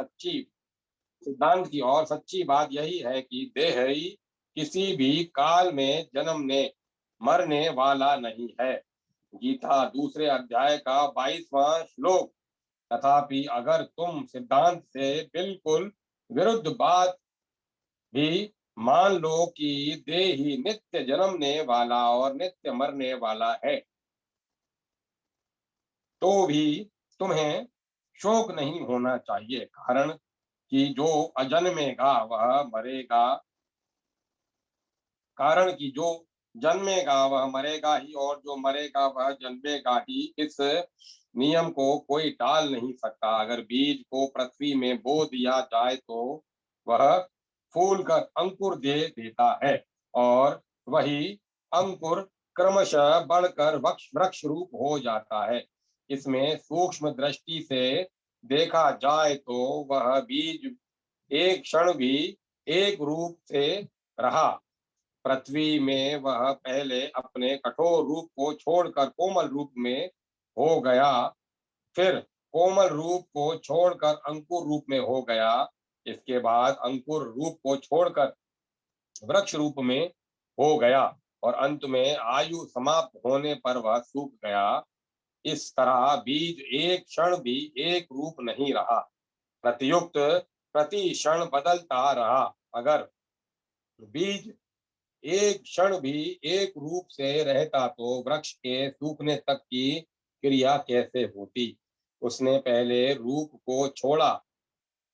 Speaker 1: सच्ची बात यही है कि देह ही किसी भी काल में जन्मने मरने वाला नहीं है। गीता 2 अध्याय का 22वां श्लोक: तथापि अगर तुम सिद्धांत से बिल्कुल विरुद्ध बात भी मान लो कि देह ही नित्य जन्मने वाला और नित्य मरने वाला है, तो भी तुम्हें शोक नहीं होना चाहिए, कारण कि जो अजन्मेगा वह मरेगा, कारण कि जो जन्मेगा वह मरेगा ही, और जो मरेगा वह जन्मेगा ही। इस नियम को कोई टाल नहीं सकता। अगर बीज को पृथ्वी में बो दिया जाए, तो वह फूल कर अंकुर दे देता है, और वही अंकुर क्रमशः बढ़कर वृक्ष वृक्ष रूप हो जाता है। इसमें सूक्ष्म दृष्टि से देखा जाए, तो वह बीज एक क्षण भी एक रूप से रहा। पृथ्वी में वह पहले अपने कठोर रूप को छोड़कर कोमल रूप में हो गया, फिर कोमल रूप को छोड़कर अंकुर रूप में हो गया, इसके बाद अंकुर रूप को छोड़कर वृक्ष रूप में हो गया, और अंत में आयु समाप्त होने पर वह सूख गया। इस तरह बीज एक क्षण भी एक रूप नहीं रहा, प्रतियुक्त प्रति क्षण बदलता रहा। अगर बीज एक क्षण भी एक रूप से रहता, तो वृक्ष के सूखने तक की क्रिया कैसे होती? उसने पहले रूप को छोड़ा,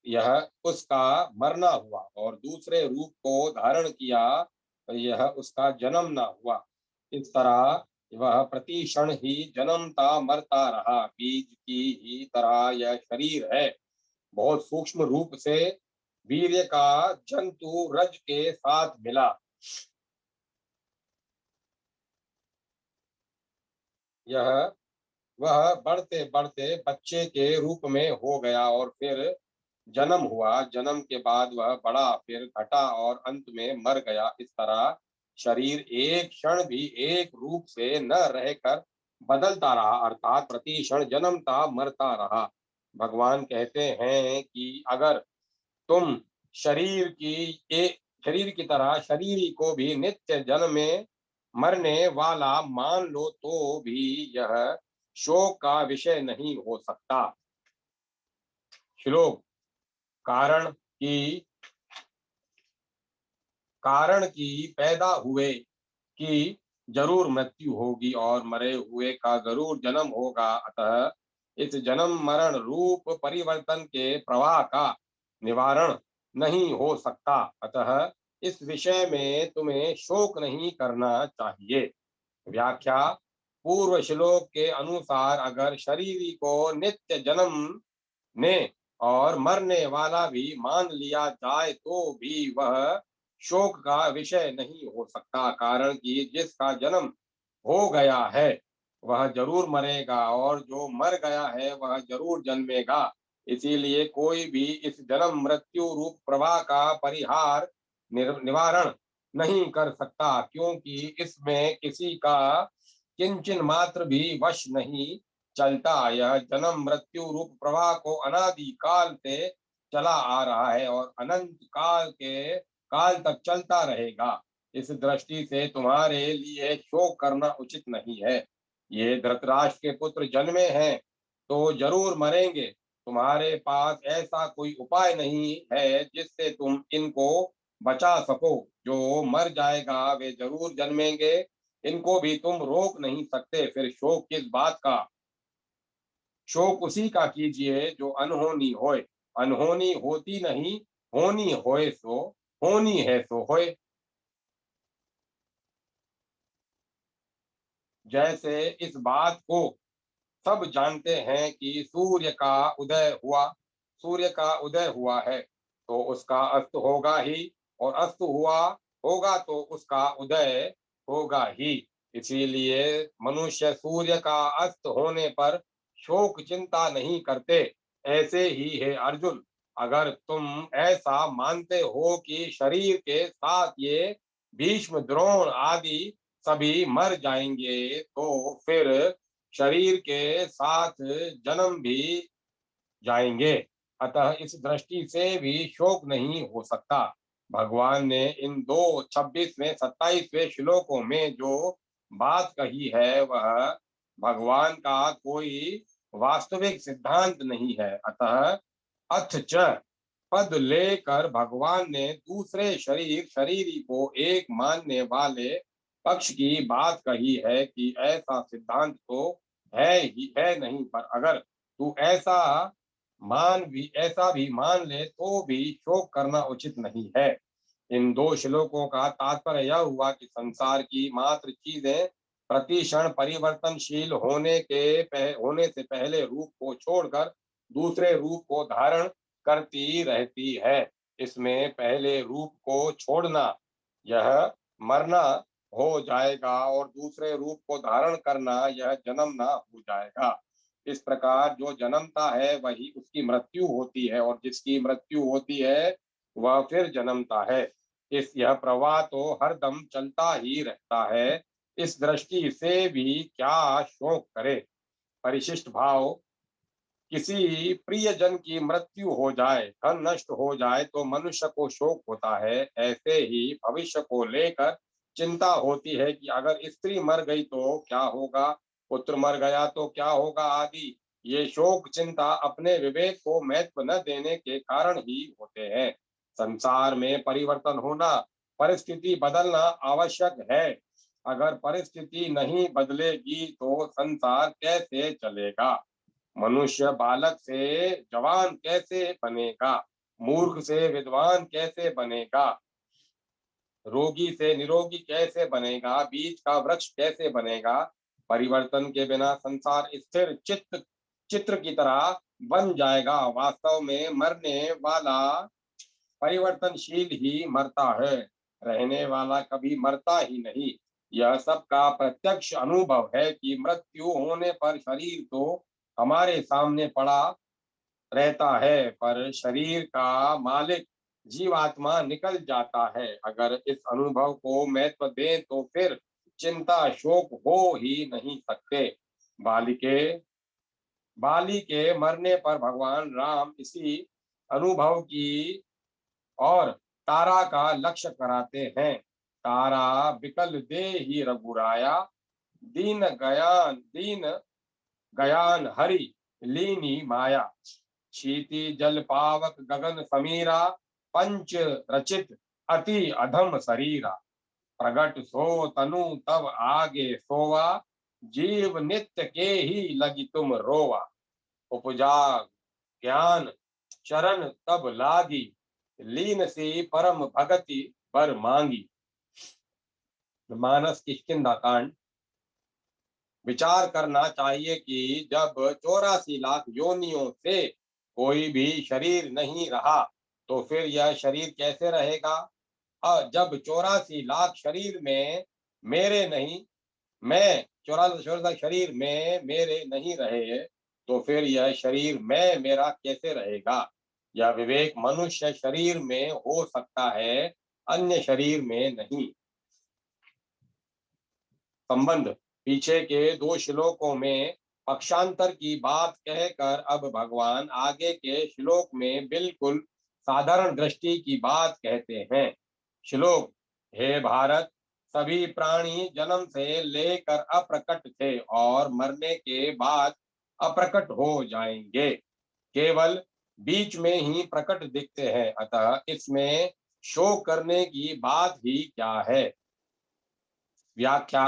Speaker 1: यह उसका मरना हुआ, और दूसरे रूप को धारण किया, यह उसका जन्म ना हुआ। इस तरह वह प्रति क्षण ही जन्मता मरता रहा। बीज की ही तरह यह शरीर है, बहुत सूक्ष्म रूप से वीर्य का जंतु रज के साथ मिला। यह वह बढ़ते बढ़ते बच्चे के रूप में हो गया, और फिर जन्म हुआ। जन्म के बाद वह बढ़ा, फिर घटा, और अंत में मर गया। इस तरह शरीर एक क्षण भी एक रूप से न रहकर बदलता रहा, अर्थात प्रति क्षण जन्मता मरता रहा। भगवान कहते हैं कि अगर तुम शरीर की एक शरीर की तरह शरीर को भी नित्य जन्म में मरने वाला मान लो, तो भी यह शोक का विषय नहीं हो सकता। श्लोक: कारण की पैदा हुए की जरूर मृत्यु होगी, और मरे हुए का जरूर जन्म होगा। अतः इस जन्म मरण रूप परिवर्तन के प्रवाह का निवारण नहीं हो सकता। अतः इस विषय में तुम्हें शोक नहीं करना चाहिए। व्याख्या: पूर्व श्लोक के अनुसार अगर शरीरी को नित्य जन्म ने और मरने वाला भी मान लिया जाए, तो भी वह शोक का विषय नहीं हो सकता, कारण कि जिसका जन्म हो गया है वह जरूर मरेगा, और जो मर गया है वह जरूर जन्मेगा। इसीलिए कोई भी इस जन्म मृत्यु रूप प्रवाह का परिहार निवारण नहीं कर सकता, क्योंकि इसमें किसी का किंचन मात्र भी वश नहीं चलता। यह जन्म मृत्यु रूप प्रवाह को अनादि काल से चला आ रहा है, और अनंत काल तक चलता रहेगा। इस दृष्टि से तुम्हारे लिए शोक करना उचित नहीं है। ये धृतराष्ट्र के पुत्र जन्मे हैं, तो जरूर मरेंगे। तुम्हारे पास ऐसा कोई उपाय नहीं है जिससे तुम इनको बचा सको। जो मर जाएगा वे जरूर जन्मेंगे, इनको भी तुम रोक नहीं सकते, फिर शोक किस बात का? शोक उसी का कीजिए जो अनहोनी होए। अनहोनी होती नहीं, होनी होए सो, होनी है सो होए। जैसे इस बात को सब जानते हैं कि सूर्य का उदय हुआ है, तो उसका अस्त होगा ही, और अस्त हुआ होगा तो उसका उदय होगा ही। इसीलिए मनुष्य सूर्य का अस्त होने पर शोक चिंता नहीं करते। ऐसे ही है अर्जुन, अगर तुम ऐसा मानते हो कि शरीर के साथ ये भीष्म द्रोण आदि सभी मर जाएंगे, तो फिर शरीर के साथ जन्म भी जाएंगे। अतः इस दृष्टि से भी शोक नहीं हो सकता। भगवान ने इन दो 26वें 27वें श्लोकों में जो बात कही है वह भगवान का कोई वास्तविक सिद्धांत नहीं है। अतः अथ च पद लेकर भगवान ने दूसरे शरीरी को एक मानने वाले पक्ष की बात कही है कि ऐसा सिद्धांत तो है ही है नहीं, पर अगर तू ऐसा भी मान ले तो भी शोक करना उचित नहीं है। इन दो श्लोकों का तात्पर्य यह हुआ कि संसार की मात्र चीजें प्रतिक्षण परिवर्तनशील होने से पहले रूप को छोड़कर दूसरे रूप को धारण करती रहती है। इसमें पहले रूप को छोड़ना यह मरना हो जाएगा, और दूसरे रूप को धारण करना यह जन्मना हो जाएगा। इस प्रकार जो जन्मता है वही उसकी मृत्यु होती है, और जिसकी मृत्यु होती है वह फिर जन्मता है। यह प्रवाह तो हरदम चलता ही रहता है। इस दृष्टि से भी क्या शोक करे? परिशिष्ट भाव, किसी प्रियजन की मृत्यु हो जाए, धन नष्ट हो जाए तो मनुष्य को शोक होता है। ऐसे ही भविष्य को लेकर चिंता होती है कि अगर स्त्री मर गई तो क्या होगा, पुत्र मर गया तो क्या होगा आदि। ये शोक चिंता अपने विवेक को महत्व न देने के कारण ही होते हैं। संसार में परिवर्तन होना, परिस्थिति बदलना आवश्यक है। अगर परिस्थिति नहीं बदलेगी तो संसार कैसे चलेगा? मनुष्य बालक से जवान कैसे बनेगा? मूर्ख से विद्वान कैसे बनेगा? रोगी से निरोगी कैसे बनेगा? बीज का वृक्ष कैसे बनेगा? परिवर्तन के बिना संसार स्थिर चित्र की तरह बन जाएगा। वास्तव में मरने वाला परिवर्तनशील ही मरता है, रहने वाला कभी मरता ही नहीं। यह सबका प्रत्यक्ष अनुभव है कि मृत्यु होने पर शरीर तो हमारे सामने पड़ा रहता है, पर शरीर का मालिक जीवात्मा निकल जाता है। अगर इस अनुभव को महत्व दें तो फिर चिंता शोक हो ही नहीं सकते। बालिके बाली के मरने पर भगवान राम इसी अनुभव की और तारा का लक्ष्य कराते हैं। तारा बिकल दे ही रघुराया, दीन गयान हरि लीनी माया। क्षिति जल पावक गगन समीरा, पंच रचित अति अधम शरीरा। प्रगट सो तनु तब आगे सोवा, जीव नित्य के ही लगी तुम रोवा। उपजा ज्ञान चरण तब लागी, लीन सी परम भगति बर मांगी। मानस किष्किंधा कांड। विचार करना चाहिए कि जब 84 लाख योनियों से कोई भी शरीर नहीं रहा तो फिर यह शरीर कैसे रहेगा? और जब 84 लाख शरीर में मेरे नहीं मैं 84 शरीर में मेरे नहीं रहे, तो फिर यह शरीर मैं मेरा कैसे रहेगा? यह विवेक मनुष्य शरीर में हो सकता है, अन्य शरीर में नहीं। संबंध, पीछे के दो श्लोकों में पक्षांतर की बात कहकर अब भगवान आगे के श्लोक में बिल्कुल साधारण दृष्टि की बात कहते हैं। श्लोक, हे भारत, सभी प्राणी जन्म से लेकर अप्रकट थे और मरने के बाद अप्रकट हो जाएंगे, केवल बीच में ही प्रकट दिखते हैं। अतः इसमें शोक करने की बात ही क्या है? व्याख्या,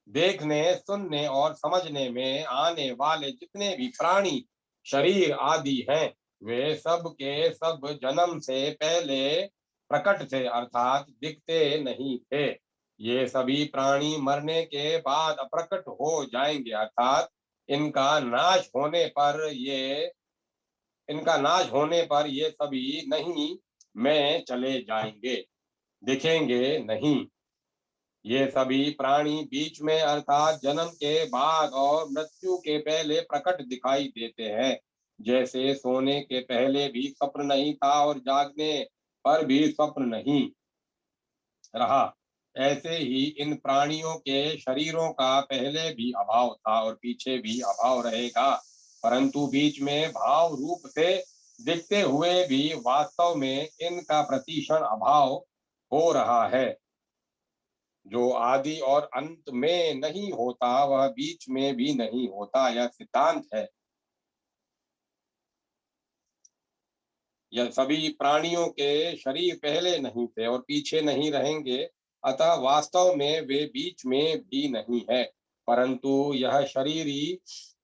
Speaker 1: देखने, सुनने और समझने में आने वाले जितने भी प्राणी शरीर आदि हैं, वे सब के सब जन्म से पहले प्रकट थे, अर्थात दिखते नहीं थे। ये सभी प्राणी मरने के बाद अप्रकट हो जाएंगे, अर्थात इनका नाश होने पर ये सभी नहीं में चले जाएंगे, दिखेंगे नहीं। ये सभी प्राणी बीच में अर्थात जन्म के बाद और मृत्यु के पहले प्रकट दिखाई देते हैं। जैसे सोने के पहले भी स्वप्न नहीं था और जागने पर भी स्वप्न नहीं रहा, ऐसे ही इन प्राणियों के शरीरों का पहले भी अभाव था और पीछे भी अभाव रहेगा, परंतु बीच में भाव रूप से दिखते हुए भी वास्तव में इनका प्रतिक्षण अभाव हो रहा है। जो आदि और अंत में नहीं होता वह बीच में भी नहीं होता, यह सिद्धांत है। यह सभी प्राणियों के शरीर पहले नहीं थे और पीछे नहीं रहेंगे, अतः वास्तव में वे बीच में भी नहीं है, परंतु यह शरीर ही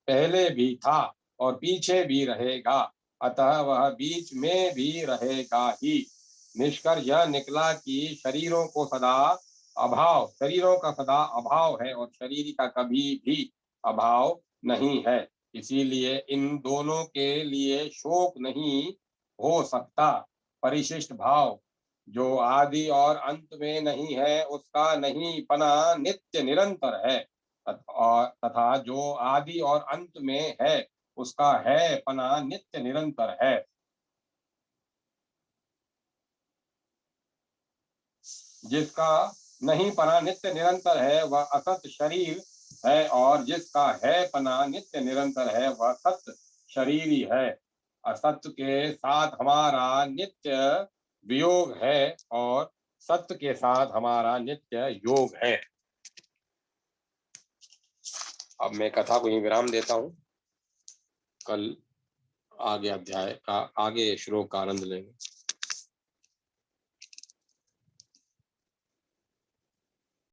Speaker 1: पहले भी था और पीछे भी रहेगा, अतः वह बीच में भी रहेगा ही। निष्कर्ष यह निकला कि शरीरों का सदा अभाव है और शरीर का कभी भी अभाव नहीं है। इसीलिए इन दोनों के लिए शोक नहीं हो सकता। परिशिष्ट भाव जो आदि और अंत में नहीं है, उसका नहीं पना नित्य निरंतर है, तथा जो आदि और अंत में है, उसका है पना नित्य निरंतर है। जिसका नहीं पना नित्य निरंतर है वह असत शरीर है, और जिसका है पना नित्य निरंतर है वह सत शरीर ही है। असत्य के साथ हमारा नित्य वियोग है और सत्य के साथ हमारा नित्य योग है। अब मैं कथा को ही विराम देता हूँ। कल आगे अध्याय का आगे श्लोक का आनंद लेंगे।